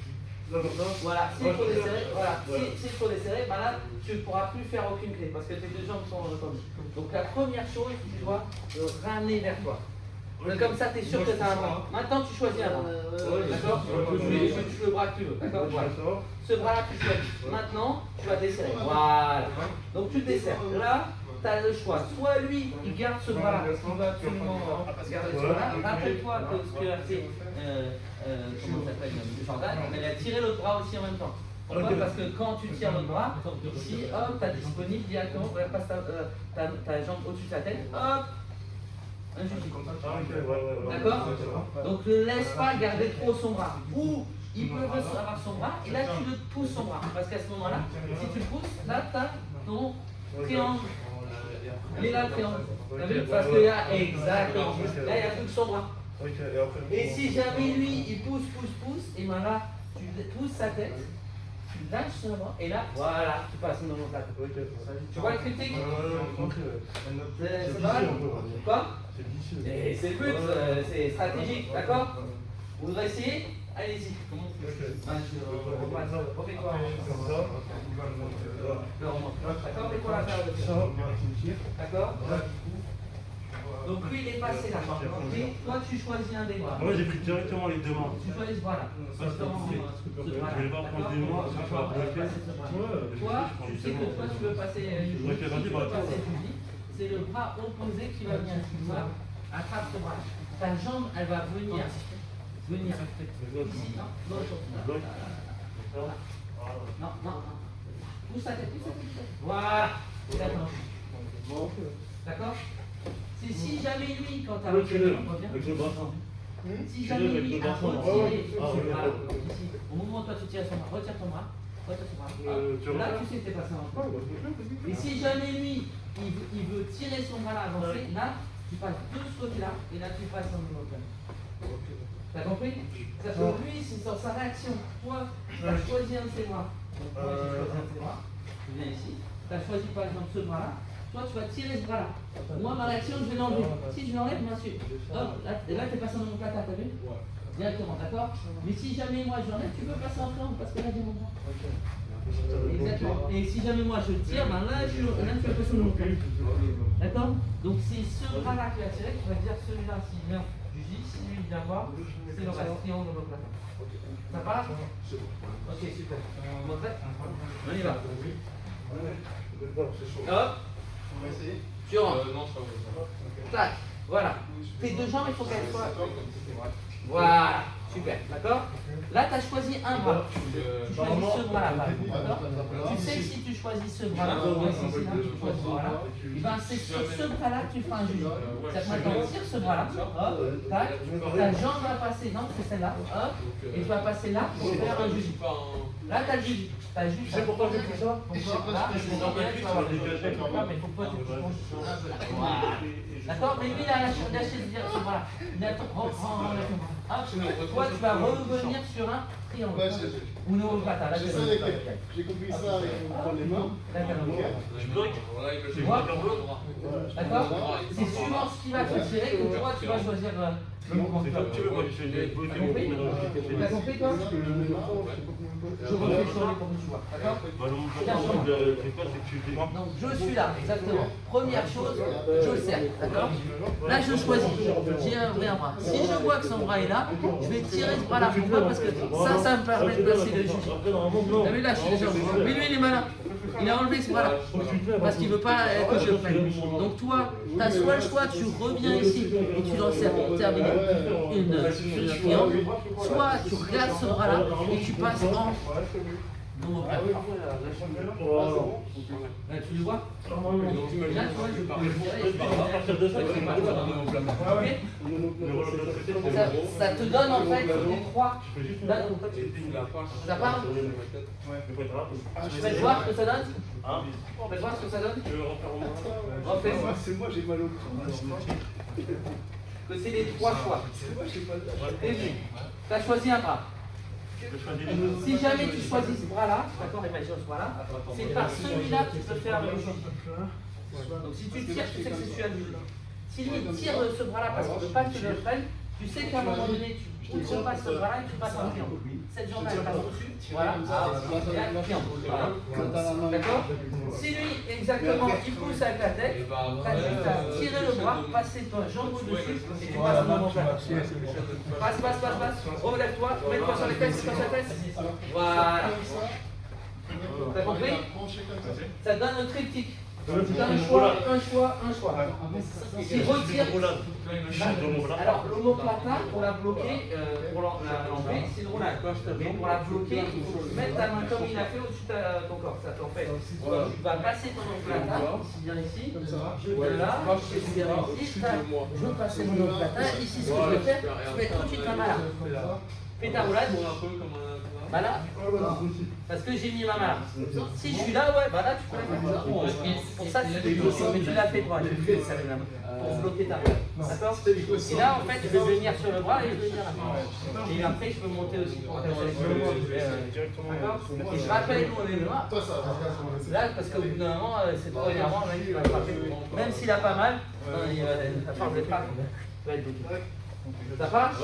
voilà, s'il est trop desserré, voilà, s'il est trop desserré, ben là, tu ne pourras plus faire aucune clé parce que tes deux jambes sont retendues. Donc la première chose, tu dois le ramener vers toi. Comme ça, tu es sûr que tu as un bras. Maintenant, tu choisis un bras. D'accord? Tu le bras que tu veux. D'accord? Voilà. Ce bras-là, tu choisis. Maintenant, tu vas desserrer. Voilà. Donc, tu le desserres. Là, tu as le choix. Soit lui, il garde ce bras-là, il va absolument garder ce bras-là. Rappelle-toi que ce que a fait, comment ça s'appelle, Jordan, il a tiré l'autre bras aussi en même temps. Pourquoi? Parce que quand tu tires l'autre bras, ici, hop, tu as disponible directement, passe ta jambe au-dessus de ta tête, hop. Un juge. D'accord? Donc ne laisse pas garder trop son bras. Ou il peut avoir son bras et là tu le pousses son bras. Parce qu'à ce moment-là, si tu le pousses, là tu as ton triangle. Il est là le triangle. T'as vu? Parce que là, exactement. Là il n'y a plus que son bras. Et si jamais lui il pousse, et bien là tu pousses sa tête. Tu lâches son bras et là, voilà, tu passes une omoplata. Tu vois le critique? C'est pas mal? Quoi? Et c'est le but, c'est stratégique, d'accord? Vous voudrez essayer? Allez-y. Refais-toi. D'accord? Fais-toi la paire de pieds. D'accord? Donc lui il est passé là. Okay. Toi tu choisis un des bras. Moi j'ai pris directement les deux mains. Tu choisis ce bras là. Je vais pas prendre des mains, parce que je vais bloquer. Toi, tu sais que toi tu veux passer c'est le bras opposé qui va venir. Voilà. Attrape ce bras. Ta jambe elle va venir. Ici, non. Pousse ta tête. Voilà. D'accord? Si jamais lui, quand tu as retiré, si jamais lui a retiré, ici, au moment où toi tu tires son bras, retire ton bras. Là tu sais que t'es passé en bas. Et si jamais lui, il veut tirer son bras là, avancer, là, tu passes de ce côté-là, et là tu passes en l'autre. T'as compris? Parce que lui, c'est sur sa réaction. Toi, tu as choisi un de ses bras. Donc moi j'ai choisi un de ses bras. Tu viens ici. Tu as choisi par exemple ce bras-là. Toi, tu vas tirer ce bras-là. Moi, ma réaction, je vais l'enlever. Si je l'enlève, bien sûr. Hop, là tu es passé en omoplata, t'as vu? Directement, d'accord? Mais si jamais moi je l'enlève, tu peux passer en triangle parce que là j'ai mon bras. Exactement. Et si jamais moi je tire, ben là, tu vas passer mon bras. D'accord? Donc c'est ce bras-là qui va tirer, tu vas dire celui-là s'il vient du J, si lui il vient pas, c'est le reste, triangle de l'autre. Ça part? Ok, super. On y va. Hop. Tu rentres. Non, je crois que Tac. Voilà. Tes deux jambes, il faut qu'elles soient. Voilà. Super. D'accord? Là, tu as choisi un bras. Tu choisis ce bras-là, par exemple. D'accord? Tu sais que si tu choisis ce bras-là, tu choisis ce bras-là, et ben c'est sur ce bras-là que tu feras un juge. C'est-à-dire que maintenant, tire ce bras-là. Hop. Tac. Ta jambe va passer. Non, c'est celle-là. Hop. Et tu vas passer là pour faire un juge. Là, tu as le juge. Tu as juste. C'est pourquoi j'ai fait ça? Là, c'est normal, tu vas avoir le juge. Mais il faut pas que tu penches un peu là. Voilà. D'accord? Mais lui, il a lâché ce bras-là. Il attend. Hop. Toi, tu vas revenir sur un triangle. Ou une omoplata. Là, j'ai compris ça avec les mains. Tu bloques. Tu vois? D'accord? C'est suivant ce qui va te tirer que toi, tu vas choisir le mouvement. C'est comme tu veux, moi je fais bloquer mon bras. T'as compris, toi? Je refais sur les pour que tu vois. D'accord? Donc, je suis là, exactement. Première chose, je le serre. D'accord? Là, je choisis. J'ai un bras. Si je vois que son bras est là, je vais tirer ce bras-là. Pourquoi? Parce que ça me permet de placer le juge. T'as vu là, je suis déjà. Mais lui, il est malin. Il a enlevé ce bras-là. Parce qu'il ne veut pas que je le prenne. Donc, toi, tu as soit le choix, tu reviens ici et tu l'enserres pour terminer une triangle. Soit tu regardes ce bras-là et tu passes en. Non, là, tu le vois? Là, tu vois, je peux le tirer. Ça te donne en fait les trois. Ça part? Faites voir ce que ça donne? Faites voir ce que ça donne? Refais. C'est moi, j'ai mal au cou. Que c'est les trois choix. Tu as choisi un bras. Si jamais tu choisis ce bras-là, d'accord, imagine ce bras-là, c'est par celui-là que tu peux faire le juge. Donc si tu tires, tu sais que c'est celui-là le juge. Si lui tire ce bras-là parce qu'il ne veut pas que tu le prennes, tu sais qu'à un moment donné, tu repasses ce bras-là et tu passes en triangle. Cette jambe elle passe au-dessus, voilà, et là, triangle. Voilà. D'accord? Si lui, exactement, il pousse avec la tête, tu as juste à tirer le bras, passer ta jambe au-dessus et tu passes en plat. Passe. Relève-toi, mets-toi sur les fesses, mets-toi sur les fesses. Voilà. T'as compris? Ça donne un triptyque. Un choix. S'il retire. Alors, l'omoplata, pour la bloquer, pour l'enlever, c'est le roulage. Mais pour la bloquer, il faut que tu mettes ta main comme il a fait au-dessus de ton corps. Ça t'en fait. Tu vas passer ton omoplata, ici, bien ici. Je viens là, je viens ici. Je veux passer mon omoplata. Ici, ce que je vais faire, je mets tout de suite ma main là. Fais ta roulade. Bah là, parce que j'ai mis ma main là. Si je suis là, ouais, bah là tu peux la faire. Pour ça, tu l'as fait toi, tu fais ça pour bloquer ta main. D'accord? Et là, en fait, je vais venir sur le bras et je vais venir là. Et après, je peux monter aussi pour attacher avec le bras. D'accord? Et je rappelle nous, on est loin. Là, parce qu'au bout d'un moment, c'est trop énervant, le mec il va frapper. Même s'il a pas mal, la force de frappe va être bloquée. Ça passe?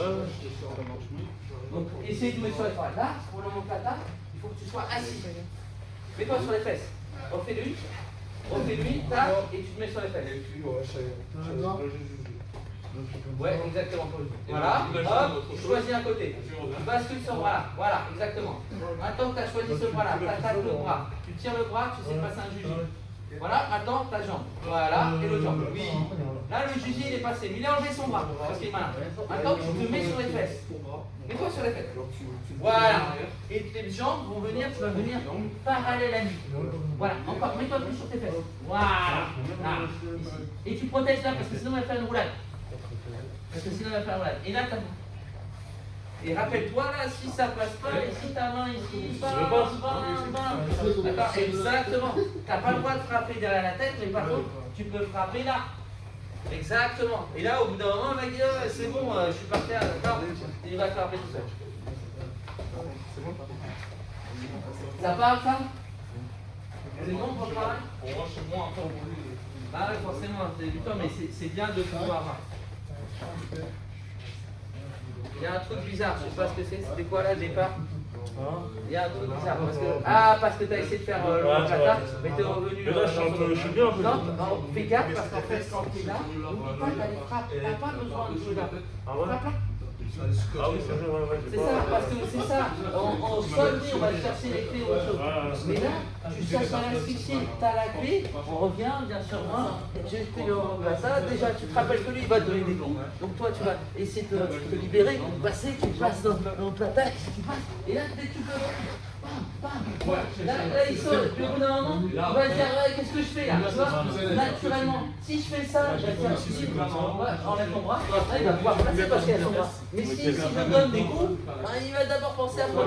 Donc, essaye de mettre sur les fesses. Là, pour l'omoplata, il faut que tu sois assis. Mets-toi sur les fesses. Refais-lui, tac, et tu te mets sur les fesses. Ouais, exactement. Voilà, hop, choisis un côté. Tu bascules ce bras-là. Voilà, exactement. Maintenant que tu as choisi ce bras-là, tu attaques le bras. Tu tires le bras, tu sais passer un juji. Voilà, maintenant ta jambe. Voilà, et l'autre jambe. Oui. Là, le juji, il est passé. Mais il a enlevé son bras, parce qu'il est malin. Maintenant, tu te mets sur les fesses. Mets-toi sur les fesses. Voilà. Et tes jambes vont venir, tu vas venir parallèle à lui. Voilà, encore, mets-toi plus sur tes fesses. Voilà. Là, ici. Et tu protèges là, parce que sinon, on va faire une roulade. Et là, t'as. Et rappelle-toi là, si ça passe pas, ici ta main, ici, bam. D'accord, exactement. T'as pas le droit de frapper derrière la tête, mais par contre, tu peux frapper là. Exactement. Et là, au bout d'un moment, le mec dit, c'est bon, je suis par terre, d'accord. Et il va frapper tout seul. Ça parle ça? C'est bon pour le travail? Pour moi, c'est moins encore pour lui. Ah oui, forcément, c'est du temps, mais c'est bien de pouvoir. Il y a un truc bizarre, je sais pas ce que c'est. C'était quoi là, le départ? Il y a un truc bizarre. Parce que tu as essayé de faire l'omoplata, mais tu es revenu. Mais là, je suis bien un peu. Non, fais gaffe parce qu'en fait, quand tu es là, n'oublie pas, tu as les frappes. Tu n'as pas besoin de jouer là. Ah ouais? Frappe là. Ah oui, c'est vrai, ouais, C'est ça, parce que c'est ça. En solde, on va chercher les clés ou autre chose. Mais là, tu cherches à l'asphyxier, tu as la clé, on revient, bien sûr, j'ai fait le ça. Déjà, tu te rappelles que lui, il va te donner des coups. Donc toi, tu vas essayer de te libérer, passer, tu passes dans le plata, tu passes. Et là, dès que tu peux. Là, il saute, puis au bout d'un moment, il va dire ouais, qu'est-ce que je fais là, tu vois, naturellement, si je fais ça, je vais dire enlève ton bras, après il va pouvoir placer parce qu'il y a son bras. Mais si je donne des coups, il va d'abord penser à moi,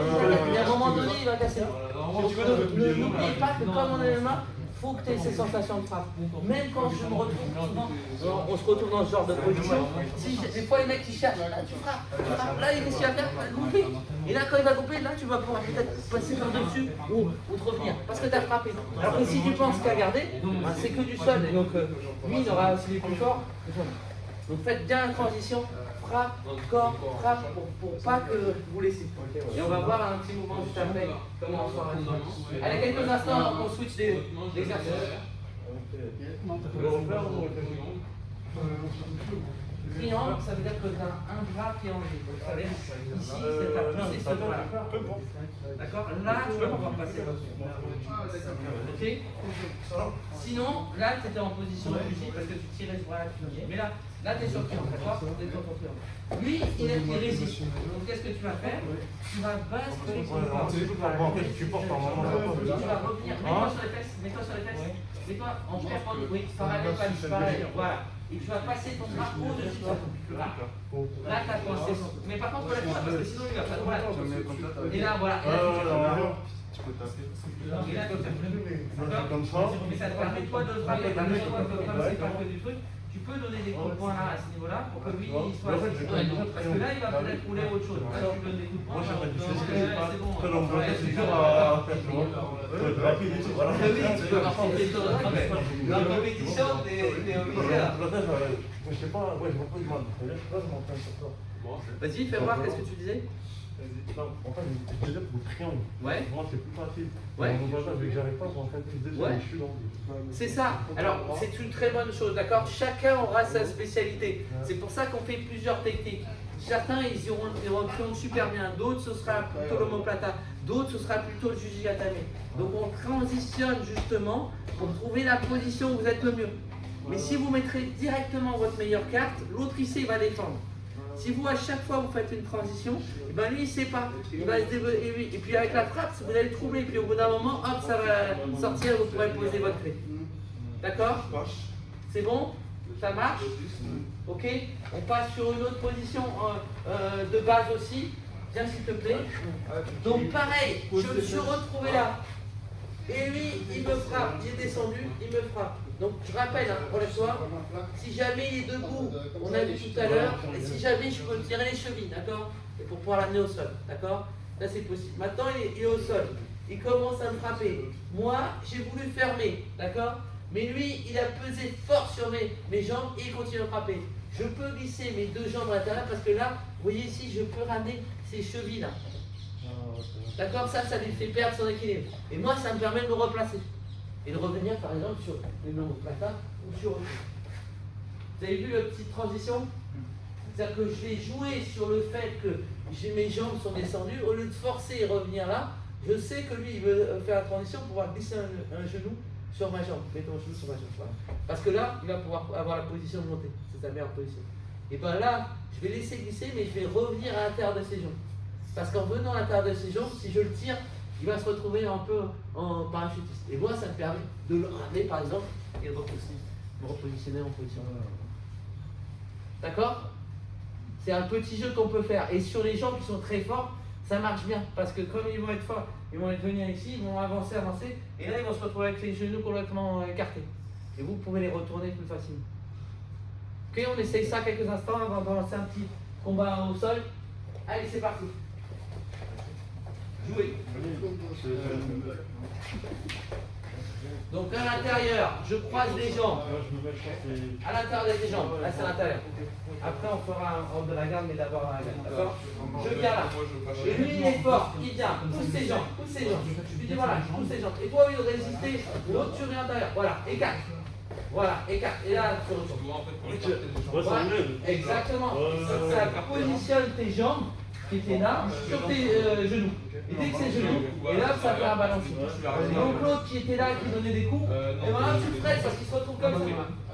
et à un moment donné, il va casser. N'oubliez pas que comme on est MMA, il faut que tu aies ces sensations de frappe. Même quand je me retrouve souvent, on se retrouve dans ce genre de position. Des fois, les mecs qui cherchent, là tu frappes, là il réussit à faire, couper. Et là, quand il va couper, là tu vas pouvoir peut-être passer par-dessus ou te revenir parce que tu as frappé. Alors que si tu penses qu'à garder, c'est que du sol. Et donc, lui, il aura aussi les plus forts. Donc, faites bien la transition. Frappe, corps, frappe pour pas que vous laissiez. Et on va voir un petit mouvement juste après comment on s'en rend. Allez, quelques instants, on switch d'exercice. Triangle, ça veut dire que tu as un bras qui est enlevé. Vous savez, ici, c'est ta poussée ce bras. D'accord? Là, tu vas pouvoir passer. Ok? Sinon, là, tu étais en position rigide parce que tu tirais ce bras-là. Mais là, tu es sur le triangle. D'accord? Tu es sur ton triangle. Lui, il résiste. Donc, qu'est-ce que tu vas faire? Tu vas basculer ton corps. Tu vas revenir. Mets-toi sur les fesses. Mets-toi sur les fesses. Mets-toi en perpendiculaire. Oui, parallèle, pas pareil. Voilà. Et tu vas passer ton bras au-dessus de ça. Là, tu as coincé. Mais par contre, relève-toi parce que sinon, il va pas. Voilà. Et là, voilà. Tu peux taper. Et là, tu fais comme ça. mais ça te permet toi de frapper. Comme c'est pas que du truc, tu peux donner des coups de poing là à ce niveau-là pour que lui il soit. Parce que là, il va peut-être rouler autre chose. Là, tu donnes des coups de poing. C'est bon. C'est dur à faire, tu vois. Voilà. Tu peux rapporter ton dans la compétition, t'es obligé là. Je sais pas, ouais, je vois pas du mal. Je m'entraîne sur ça. Vas-y, fais voir, qu'est-ce que tu disais? En fait, je veux dire pour le triangle. Ouais. Moi, c'est plus facile. Ouais. Vu que j'arrive pas, en fait, je suis dans. C'est ça. Alors, c'est une très bonne chose, d'accord? Chacun aura sa spécialité. C'est pour ça qu'on fait plusieurs techniques. Certains, ils iront super bien. D'autres, ce sera plutôt l'omoplata. D'autres, ce sera plutôt le jujigatame. Donc, on transitionne justement pour trouver la position où vous êtes le mieux. Mais si vous mettrez directement votre meilleure carte, l'autre ici va défendre. Si vous, à chaque fois, vous faites une transition, et ben lui, il ne sait pas. Il va se développer. Et puis, avec la frappe, vous allez le troubler. Et puis, au bout d'un moment, hop, ça va sortir. Vous pourrez poser votre clé. D'accord? C'est bon? Ça marche? Ok? On passe sur une autre position de base aussi. Viens, s'il te plaît. Donc, pareil, je me suis retrouvé là. Et lui, il me frappe. Il est descendu, il me frappe. Donc, je rappelle, relève-toi. Si jamais il est debout, on a vu tout à l'heure, et si jamais je peux tirer les chevilles, d'accord? Et pour pouvoir l'amener au sol, d'accord? Là, c'est possible. Maintenant, il est au sol. Il commence à me frapper. Moi, j'ai voulu fermer, d'accord? Mais lui, il a pesé fort sur mes jambes et il continue à frapper. Je peux glisser mes deux jambes à l'intérieur parce que là, vous voyez ici, je peux ramener ces chevilles là. D'accord? Ça lui fait perdre son équilibre. Et moi, ça me permet de me replacer. Et de revenir par exemple sur les plata ou sur autre chose. Vous avez vu la petite transition? C'est-à-dire que je vais jouer sur le fait que mes jambes sont descendues. Au lieu de forcer et revenir là, je sais que lui, il veut faire la transition pour pouvoir glisser un genou sur ma jambe. Mets ton genou sur ma jambe. Voilà. Parce que là, il va pouvoir avoir la position de montée. C'est sa meilleure position. Et bien là, je vais laisser glisser, mais je vais revenir à l'intérieur de ses jambes. Parce qu'en venant à l'intérieur de ses jambes, si je le tire, il va se retrouver un peu en parachutiste. Et moi, ça me permet de le ramener, par exemple, et de me repositionner en position. D'accord? C'est un petit jeu qu'on peut faire. Et sur les gens qui sont très forts, ça marche bien. Parce que comme ils vont être forts, ils vont venir ici, ils vont avancer. Et là, ils vont se retrouver avec les genoux complètement écartés. Et vous pouvez les retourner plus facilement. Ok, on essaye ça quelques instants avant de lancer un petit combat au sol. Allez, c'est parti. Jouez. Donc à l'intérieur, je croise les jambes. À l'intérieur des jambes. Là, c'est à l'intérieur. Après, on fera un hors de la garde, mais d'abord à la garde. D'accord? Je viens là. Et lui, il est fort. Il vient. Pousse ses jambes. Pousse ses jambes. Je lui dis voilà, je pousse ses jambes. Et toi, au lieu de résister, l'autre, tu reviens derrière. Voilà, écarte. Voilà, écarte. Et là, tu retournes. Voilà. Exactement. Ça positionne tes jambes qui étaient là sur tes genoux. Et dès que c'est genoux, et là, ça fait un balancier. Donc l'autre qui était là, qui donnait des coups, et maintenant tu le fais parce qu'il se retrouve comme ça.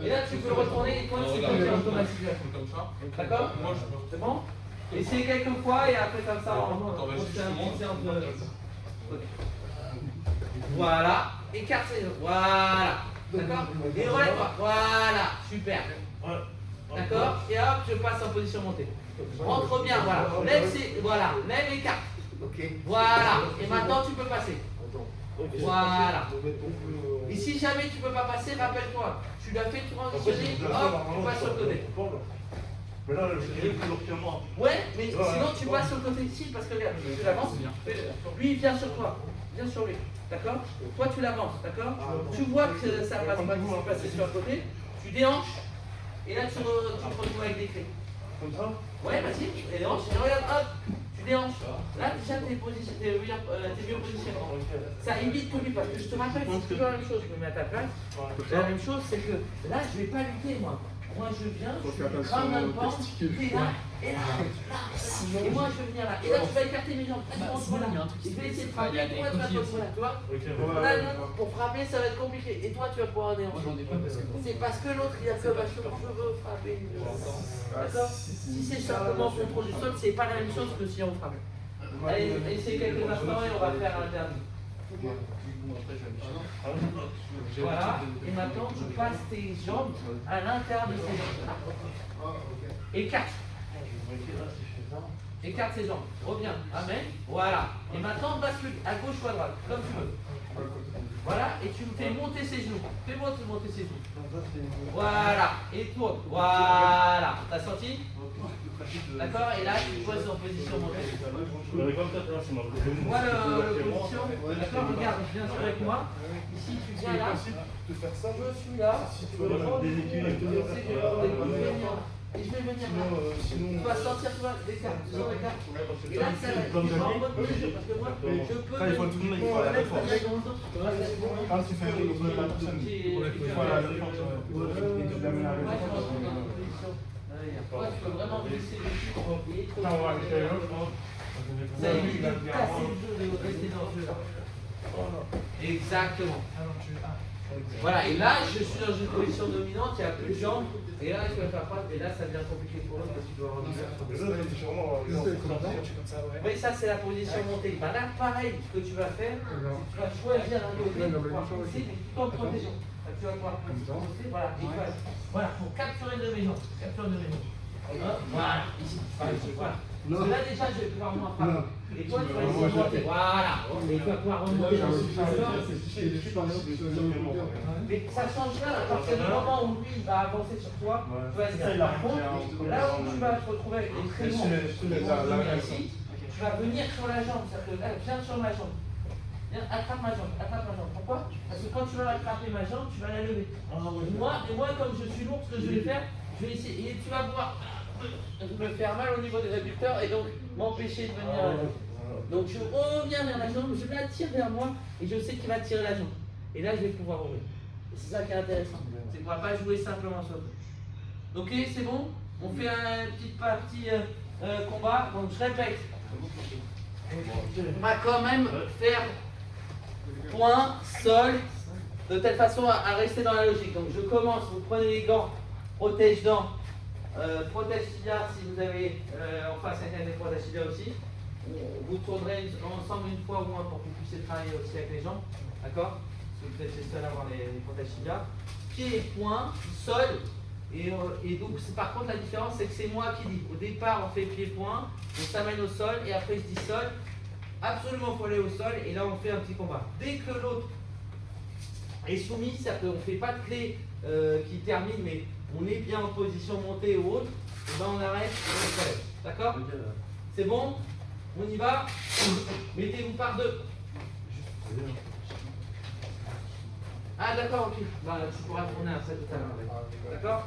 Et là, tu peux le retourner et toi, tu peux le automatiquement. D'accord? C'est bon? Essayez quelques fois et après comme ça, on fait un petit séance de... Voilà. Écarte ses jambes. Voilà. D'accord? Et relève-toi. Voilà. Super. D'accord? Et hop, je passe en position montée. Rentre bien, voilà. Voilà. Lève et écarte. Voilà. Et maintenant, tu peux passer. Voilà. Et si jamais tu ne peux pas passer, rappelle-toi. Tu l'as fait transitionner, hop, tu passes sur le côté. Mais là, j'ai plus lourd que moi. Ouais, mais sinon tu passes sur le côté ici parce que regarde, tu l'avances. Lui, il vient sur toi. Viens sur lui. D'accord? Toi, tu l'avances. D'accord? Tu vois que ça passe pas, tu peux passer sur le côté. Tu déhanches. Et là, tu te retrouves avec des clés. Comme ça? Ouais, vas-y, tu déhanches. Et regarde, hop, tu déhanches. Là, déjà, t'es mieux positionné. Ça évite que lui passe. Je te rappelle, c'est toujours la même chose. Je me mets à ta place. La même chose, c'est que là, je vais pas lutter, moi. Moi, je viens, je crame dans le ventre, et là, et là, là. Et moi, je vais venir là. Et là, tu vas écarter mes jambes. Voilà. Je vais essayer de frapper. Et toi, tu vas te tu vois? Là, pour frapper, ça va être compliqué. Et toi, tu vas pouvoir déhancher. C'est parce que l'autre, il a comme je veux frapper. D'accord? Si c'est simplement contrôle du sol, c'est pas la même chose que si on frappe. Allez, essayez quelques instants et on va faire un dernier. Voilà, et maintenant tu passes tes jambes à l'intérieur de tes jambes. Écarte. Écarte ses jambes. Reviens. Amen. Voilà. Et maintenant bascule à gauche ou à droite, comme tu veux. Voilà, et tu me fais monter ses genoux. Fais-moi monter ses genoux. Voilà. Et tourne. Voilà. T'as senti? D'accord? Et là, tu te poses en position montée. Voilà la position. D'accord? Regarde, viens avec moi. Ici, tu viens là. Je suis là. Et je vais venir là. Tu vas sortir, tu vois, des cartes. Et là, ça va être en mode jeu. Parce que moi, je peux. Quand il faut le tourner, il faut aller fort. Quand tu fais le la personne, il faut aller toi, tu peux vraiment blesser le cul. Ça évite de casser le jeu et de rester dans le jeu. Exactement. Voilà, et là, je suis dans une position dominante, il n'y a plus de jambes. Et là, je vais faire frappe, et là, ça devient compliqué pour eux parce que tu dois revenir. Oui, ça, c'est la position montée. Ben là, pareil, ce que tu vas faire, tu vas choisir un côté pour pouvoir pousser, mais tout en protégeant. Tu vas pouvoir pousser, voilà, et voilà, pour capturer de mes jambes. Capturer de mes jambes. Voilà, ici, voilà. Parce que là, déjà, je vais pouvoir moins frapper. Et toi, tu vas essayer de monter. Voilà. Et tu vas pouvoir remonter dans ce sens-là. Mais ça change rien. À partir du moment où lui va avancer sur toi, tu vas se dire, par contre, là où tu vas te retrouver avec les traînements ici, tu vas venir sur la jambe. C'est-à-dire que là, viens sur ma jambe. Viens, attrape ma jambe. Attrape ma jambe. Pourquoi? Parce que quand tu vas attraper ma jambe, tu vas la lever. Et moi, comme je suis lourd, ce que je vais faire, je vais essayer. Et tu vas voir me faire mal au niveau des adducteurs et donc m'empêcher de venir à la jambe. Donc je reviens vers la jambe, je l'attire vers moi et je sais qu'il va tirer la jambe. Et là je vais pouvoir ouvrir. Et c'est ça qui est intéressant. C'est qu'on ne va pas jouer simplement sur le. Ok, c'est bon? On fait une petite partie combat. Donc je répète. On va quand même faire point, sol, de telle façon à rester dans la logique. Donc je commence, vous prenez les gants, protège-dents. Protège tibia si vous avez en face un des protège tibia aussi. Vous tournerez ensemble une fois ou moins pour que vous puissiez travailler aussi avec les jambes. D'accord? Parce que vous êtes les seuls à avoir les protège tibia. Pied, poing, sol. Et donc, par contre, la différence, c'est que c'est moi qui dis. Au départ, on fait pied-point, on s'amène au sol et après, je dis sol. Absolument, il faut aller au sol et là, on fait un petit combat. Dès que l'autre est soumis, c'est-à-dire qu'on ne fait pas de clé qui termine, mais on est bien en position montée ou autre, et ben on arrête et on se relève. D'accord? C'est bon? On y va? Mettez-vous par deux. Ah d'accord, ok. Bah, tu pourras tourner après tout à l'heure. D'accord.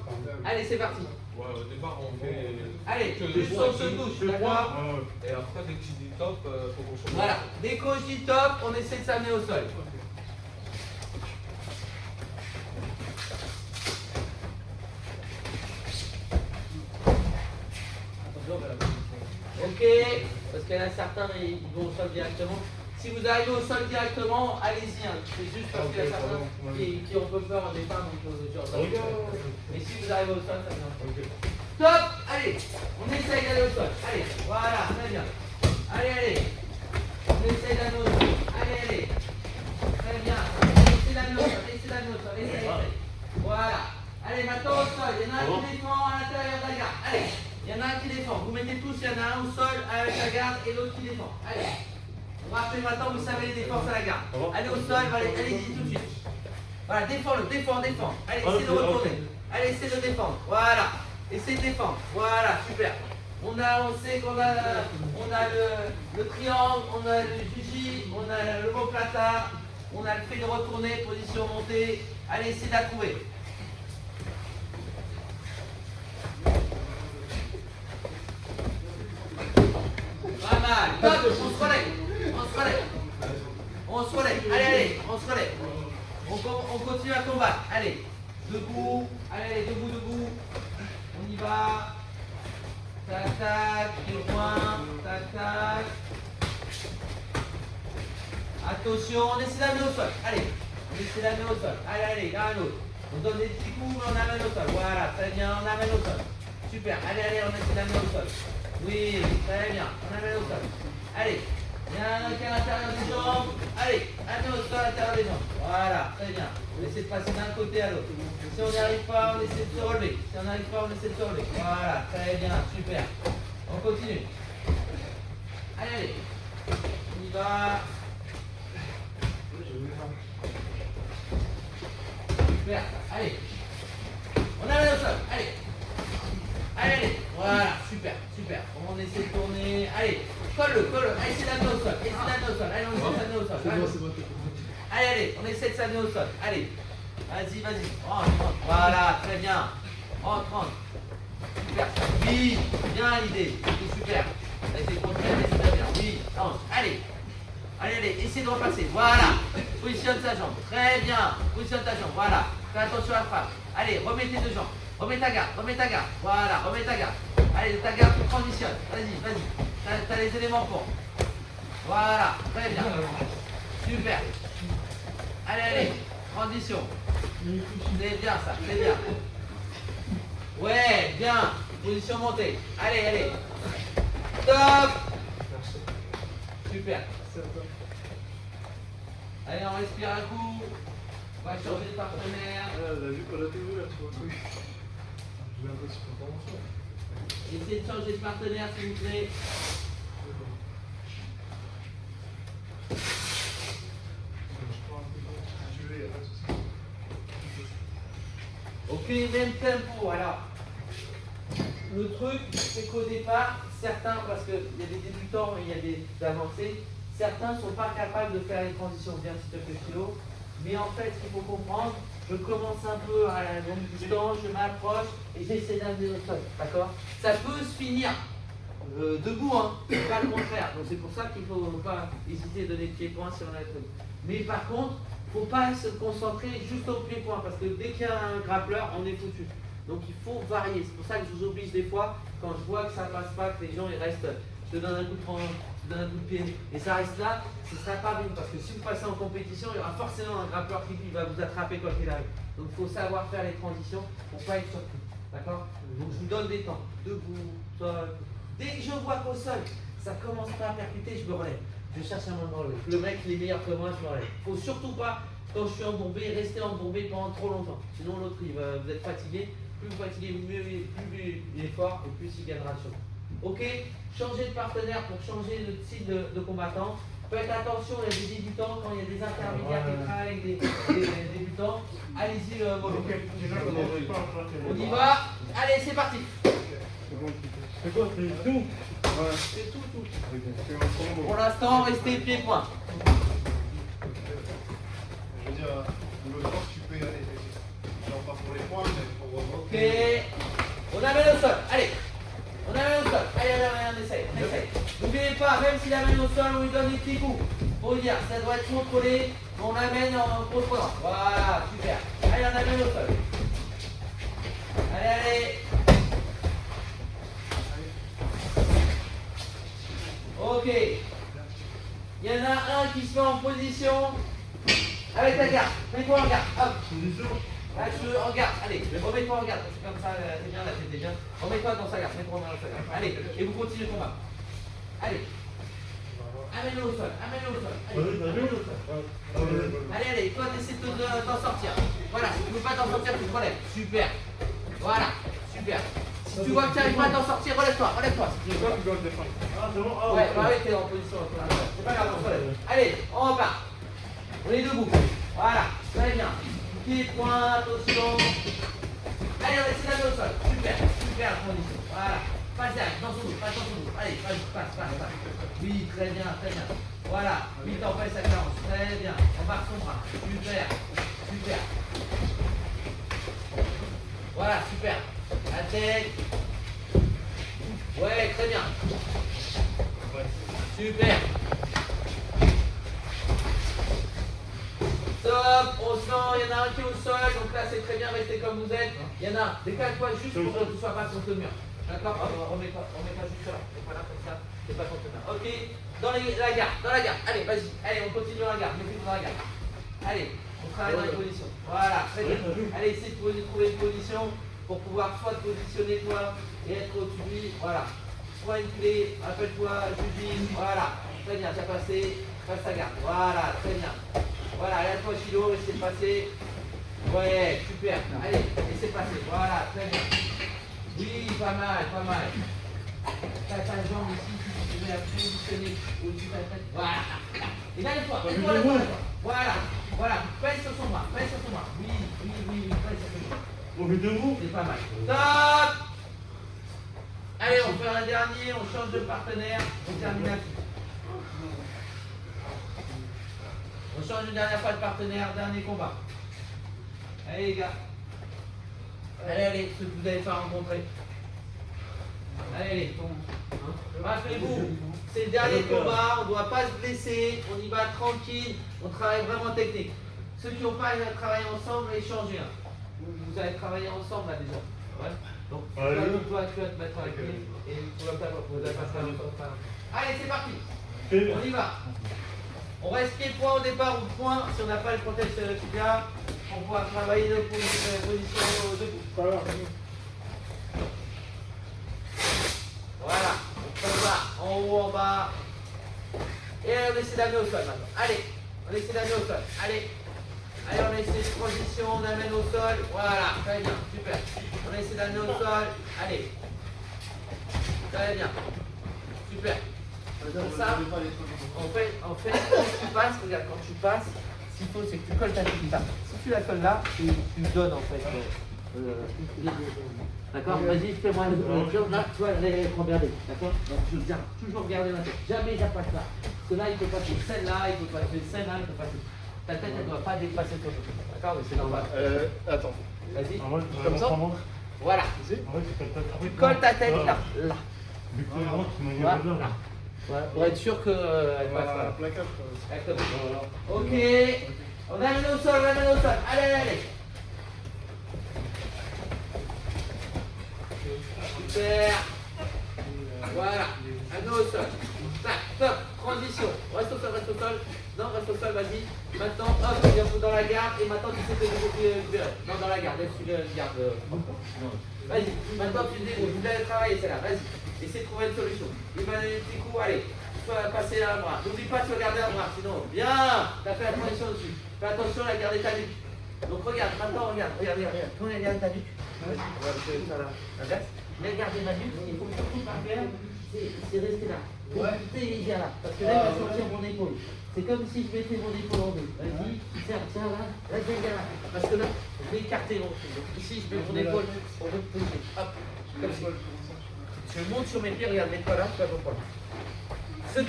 Allez, c'est parti. Ouais, au départ, on fait. Allez, que juste on se touche, d'accord. Et après, dès que tu dis top, faut qu'on change. Voilà, dès qu'on dit top, on essaie de s'amener au sol. Ok, parce qu'il y en a certains, ils vont au sol directement. Si vous arrivez au sol directement, allez-y. Hein. C'est juste parce qu'il y a certains qui ont peu peur au départ, donc mais si vous arrivez au sol, ça vient. Top. Allez, on essaye d'aller au sol. Allez, voilà, très bien. Allez, allez. On essaye d'aller au sol. Allez, allez. Très bien. Laissez d'aller au sol, laissez d'aller au sol. Essaye, essaye. Voilà. Allez, maintenant au sol. Il y en a un qui défend à l'intérieur de la garde. Allez, il y en a un qui défend. Vous mettez tous, il y en a un au sol avec la garde et l'autre qui défend. Allez. Rappelez maintenant, vous savez les défenses à la garde. Allez au sol, allez-y tout de suite. Voilà, défends-le, défends. Allez, essayez de retourner. Allez, essayez de défendre. Voilà. Essayez de défendre. Voilà, super. On sait qu'on a le triangle, on a le juji, on a le plata, on a le fait de retourner, position montée. Allez, essayez de la trouver. Pas mal. Top, on se relève. On se relève. Allez, on se relève. On continue à combattre. Allez, debout. Allez, debout. On y va. Tac, tac, pied point. Tac, tac. Attention, on essaie d'amener au sol. Allez, on essaie d'amener au sol. Allez, l'un à l'autre. On donne des petits coups, mais on amène au sol. Voilà, très bien, on amène au sol. Super, allez, on essaie d'amener au sol. Oui, très bien, on amène au sol. Allez, il y en a un qui est à l'intérieur des jambes. Allez, amenez au sol à l'intérieur des jambes. Voilà, très bien. On essaie de passer d'un côté à l'autre. Si on n'y arrive pas, on essaie de se relever. Si on n'arrive pas, on essaie de se relever. Voilà, très bien, super. On continue. Allez, on y va. Super, allez. On amène au sol, allez. Allez, voilà, super. On essaie de tourner. Allez, colle-le. Allez, essayez d'amener au sol. Allez, on essaie d'amener au sol. Allez, on essaie de s'amener au sol. Allez, vas-y. Rentre. Voilà, très bien. Rentre. Super. Oui, bien l'idée. C'est super. Essayez de continuer, c'est bien. Oui, avance. Allez, essayez de repasser. Voilà. Positionne sa jambe. Très bien. Positionne ta jambe. Voilà. Fais attention à la frappe. Allez, remets tes deux jambes. Remets ta garde. Voilà, remets ta garde. Allez, ta garde, tu transitionnes. Vas-y. T'as les éléments pour. Voilà, très bien. Super. Allez. Transition. C'est bien ça, c'est bien. Ouais, bien. Position montée. Allez. Top. Super. Allez, on respire un coup. On va changer de partenaire. Elle a vu qu'on a tout vu là, tu vois. Oui. J'ai l'impression qu'on commence. Essayez de changer de partenaire, s'il vous plaît. Ok, même tempo. Alors, le truc, c'est qu'au départ, certains, parce qu'il y a des débutants et il y a des avancés, certains ne sont pas capables de faire les transitions bien, s'il te plaît, Philo. Mais en fait, ce qu'il faut comprendre, je commence un peu à la longue distance, je m'approche et j'essaie d'amener au sol, d'accord? Ça peut se finir debout, hein, pas le contraire. Donc c'est pour ça qu'il ne faut pas hésiter à donner le pied-point si on a le truc. Mais par contre, il ne faut pas se concentrer juste au pied-point, parce que dès qu'il y a un grappleur, on est foutu. Donc il faut varier. C'est pour ça que je vous oblige des fois, quand je vois que ça ne passe pas, que les gens ils restent, je te donne un coup de poing, je te donne un coup de pied, et ça reste là, ce ne sera pas bien, parce que si vous passez en compétition, il y aura forcément un grappleur qui va vous attraper quand il arrive. Donc il faut savoir faire les transitions pour ne pas être surpris. D'accord? Donc je vous donne des temps. Debout, sol. Dès que je vois qu'au sol, ça commence pas à percuter, je me relève. Je cherche un moment de relever. Le mec, il est meilleur que moi, je me relève. Il ne faut surtout pas, quand je suis embourbé, rester embourbé pendant trop longtemps. Sinon l'autre, vous êtes fatigué. Plus vous fatiguez, plus il est fort et plus il gagnera sur vous. Ok? Changez de partenaire pour changer le style de combattant. Faites attention, il y a des débutants, quand il y a des intermédiaires qui travaillent avec des débutants, allez-y le mollo. On y va. Allez, c'est parti. C'est quoi? C'est tout? C'est tout. Pour l'instant, restez pied-point. Je veux dire, le sens pour les points, mais pour Ok. On amène au sol. Allez. On amène au sol. Allez, on essaye. On essaye. N'oubliez pas, même s'il amène au sol, on lui donne des petits coups. Faut dire, ça doit être contrôlé. On l'amène en contrôlant. Voilà, super. Allez, on amène au sol. Allez, allez. Ok. Il y en a un qui se met en position avec la garde. Mets-toi en garde. Hop. En garde. Allez, remets-toi en garde. C'est comme ça, c'est bien, la tête est bien. Remets-toi dans sa garde. Mets-toi dans sa garde. Allez, et vous continuez le combat. Allez. Amène-le au sol. Amène-le au sol. Allez, allez. Toi, essaie de t'en sortir. Voilà, si tu ne peux pas t'en sortir, tu te relèves. Super. Voilà, super. Si tu vois que tu n'arrives pas à t'en sortir, relève-toi. Relève-toi. Si tu veux. Ah, c'est bon. Ah, Ouais, bah oui, t'es en position. C'est pas grave, on se relève. Allez, on repart. On est debout. Voilà, très bien. Pied, point, attention. Allez, on essaie d'aller au sol. Super, super condition. Voilà. Passe derrière, dans son dos, passe dans son dos. Allez, passe. Oui, très bien, très bien. Voilà, 8 ans, passe à 40. Très bien. On marque son bras. Super. Voilà, super. La tête. Ouais, très bien. Super. Stop, on se sent, il y en a un qui est au sol, donc là c'est très bien, restez comme vous êtes. Il y en a un, décale-toi juste pour que tu ne sois pas contre le mur. D'accord? Remets pas juste là, c'est pas là comme ça, c'est pas contre le mur. Ok, dans la garde, allez, vas-y, allez, on continue dans la garde, mettez-vous dans la garde. Allez, on travaille dans les positions. Voilà, très bien. Allez, essayez de trouver une position pour pouvoir soit te positionner toi et être au-dessus de lui, voilà. Soit une clé, rappelle-toi, Judy, voilà, très bien, t'as passé, passe ta garde, voilà, très bien. Voilà, lève-toi Chilo, laissez passer. Ouais, super. Allez, laissez passer. Voilà, très bien. Oui, pas mal. T'as ta jambe ici, tu peux la positionner au-dessus de ta tête. Voilà. Et là, lève-toi. Voilà. Pèse sur son bras. Oui, pèse sur son bras. On met debout. C'est pas mal. Stop. Allez, on fait un dernier, on change de partenaire. On termine là-dessus. On change une dernière fois de partenaire, dernier combat. Allez les gars. Allez, ceux que vous n'avez pas rencontrés. Allez, rappelez-vous, c'est le dernier combat, on ne doit pas se blesser, on y va tranquille, on travaille vraiment technique. Ceux qui n'ont pas travaillé ensemble, échangez. Vous allez travailler ensemble là déjà. Ouais. Donc, toi, tu vas te mettre avec lui et vous n'allez pas travailler ensemble. Allez, c'est parti. On y va. On reste pied-point au départ ou point si on n'a pas le contexte tibia pour pouvoir travailler nos positions debout. Voilà, on fait ça en haut, en bas. Et on essaie d'amener au sol maintenant. Allez, on essaie d'amener au sol. Allez, on essaie de transition, on amène au sol. Voilà, très bien, super. On essaie d'amener au sol. Allez. Très bien. Super. Comme ça, en fait, quand tu passes, regarde, quand tu passes, ce qu'il faut, c'est que tu colles ta petite. Si tu la colles là, tu donnes en fait. D'accord? Vas-y, fais-moi là, tu vois, regardez. D'accord? Donc je garde toujours regarder ma tête. Jamais j'appasse là. Parce que là, il peut passer celle-là, il peut passer celle-là, il peut passer. Ta tête, elle ne doit pas dépasser ton dos. D'accord? Mais c'est normal. Attends. Vas-y. Comme ça. Voilà. Tu colles ta tête là. Voilà. Voilà, pour être sûr qu'elle passe là. Exactement. Ok. On amène au sol, Allez. Super. Voilà. Amène au sol. Tac, stop. Transition. Reste au sol. Non, reste au sol, vas-y. Maintenant, hop, viens dans la garde. Et maintenant, tu sais te débrouiller. Non, dans la garde. Laisse-tu la garde. Vas-y. Maintenant, tu te débrouilles. Vous allez travailler celle-là. Vas-y. Essaye de trouver une solution. Il va donner des petits coups. Allez. Tu vas passer un bras. N'oublie pas, tu vas garder un bras. Sinon, bien. Tu as fait la transition dessus. Fais attention à garder ta nuque. Donc, regarde. Maintenant, regarde. Tourne et garde ta nuque. Vas-y. On va essayer ça là. Mais regardez ma nuque. Il faut surtout pas faire. C'est rester là. Ouais. Il vient là. Parce que là, il va sortir mon épaule. C'est comme si je mettais mon épaule en deux. Vas-y, tiens là. Là, viens là. Parce que là, je vais écarter mon truc. Donc ici, je mets mon épaule pour me poser. Hop. Comme ça. Je monte sur mes pieds, regarde, mets-toi là, tu vas comprendre. Ceux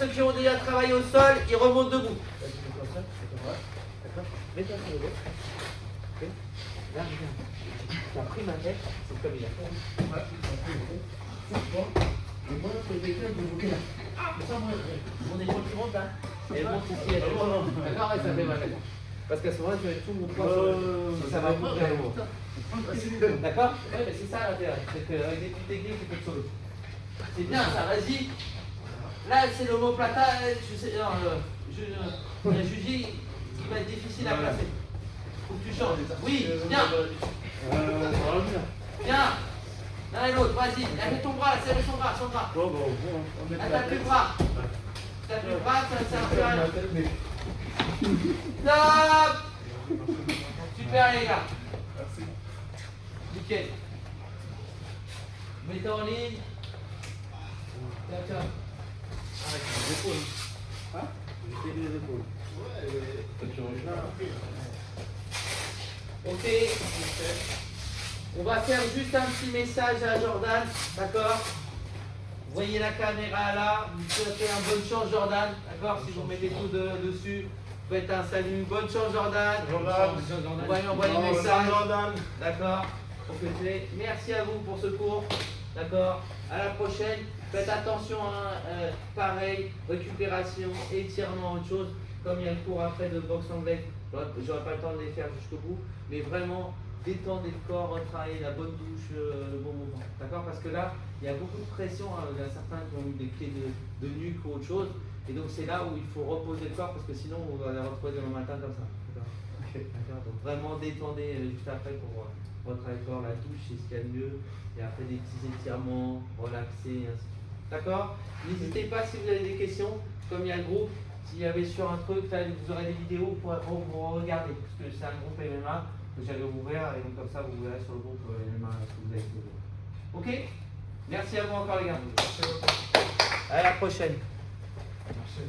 qui ont déjà travaillé au sol, ils remontent debout. Vas-y, mets-toi ça, c'est comme ça. D'accord? Mets-toi sur le dos. Ok. Là, regarde. Tu as pris ma tête, c'est comme il a fait. Et moi, je vais faire de monter là. Mais ça, moi, mon épaule qui monte là. Elle monte ici, elle monte. D'accord, ouais, ça fait mal. Parce qu'à ce moment-là, je vais mettre tout mon poids sur ça va couvrir le mot. D'accord? Ouais, mais c'est ça l'intérêt. C'est qu'avec des petites techniques, tu peux te sauver. C'est bien ça, vas-y. Là, c'est l'omoplata. Je sais, non, le jugi, il va être difficile à placer. Faut que tu changes. Oui, viens. Viens. L'un et l'autre, vas-y. Lève ton bras, serre son bras, son bras. Attaque le bras. Attaque le bras, ça sert à rien. Stop. Super les gars. Merci. Nickel. Mettez en ligne. Tiens, tiens. Avec les épaules. Hein? J'ai les épaules. Ok. On va faire juste un petit message à Jordan, d'accord? Vous voyez la caméra là, vous souhaitez une bonne chance Jordan, d'accord? Si vous mettez tout dessus, vous faites un salut, bonne chance Jordan. Jordan. On va lui envoyer un message, d'accord? Compléter. Merci à vous pour ce cours, d'accord? À la prochaine. Faites attention, hein, pareil, récupération, étirement, autre chose. Comme il y a le cours après de boxe anglaise, j'aurai pas le temps de les faire jusqu'au bout, mais vraiment détendez le corps, retravaillez la bonne douche, le bon mouvement. D'accord? Parce que là, il y a beaucoup de pression, hein, il y a certains qui ont eu des clés de nuque ou autre chose, et donc c'est là où il faut reposer le corps parce que sinon on va la retrouver demain matin comme ça. D'accord? D'accord? Donc vraiment détendez juste après pour retravailler le corps, la douche c'est ce qu'il y a de mieux, et après des petits étirements, relaxer, et ainsi de suite. D'accord? N'hésitez pas si vous avez des questions, comme il y a le groupe, s'il y avait sur un truc, là, vous aurez des vidéos pour regarder, parce que c'est un groupe MMA que j'avais ouvert, et donc comme ça vous verrez sur le groupe MMA ce que vous avez fait. Ok? Merci à vous encore les gars. À la prochaine. Merci.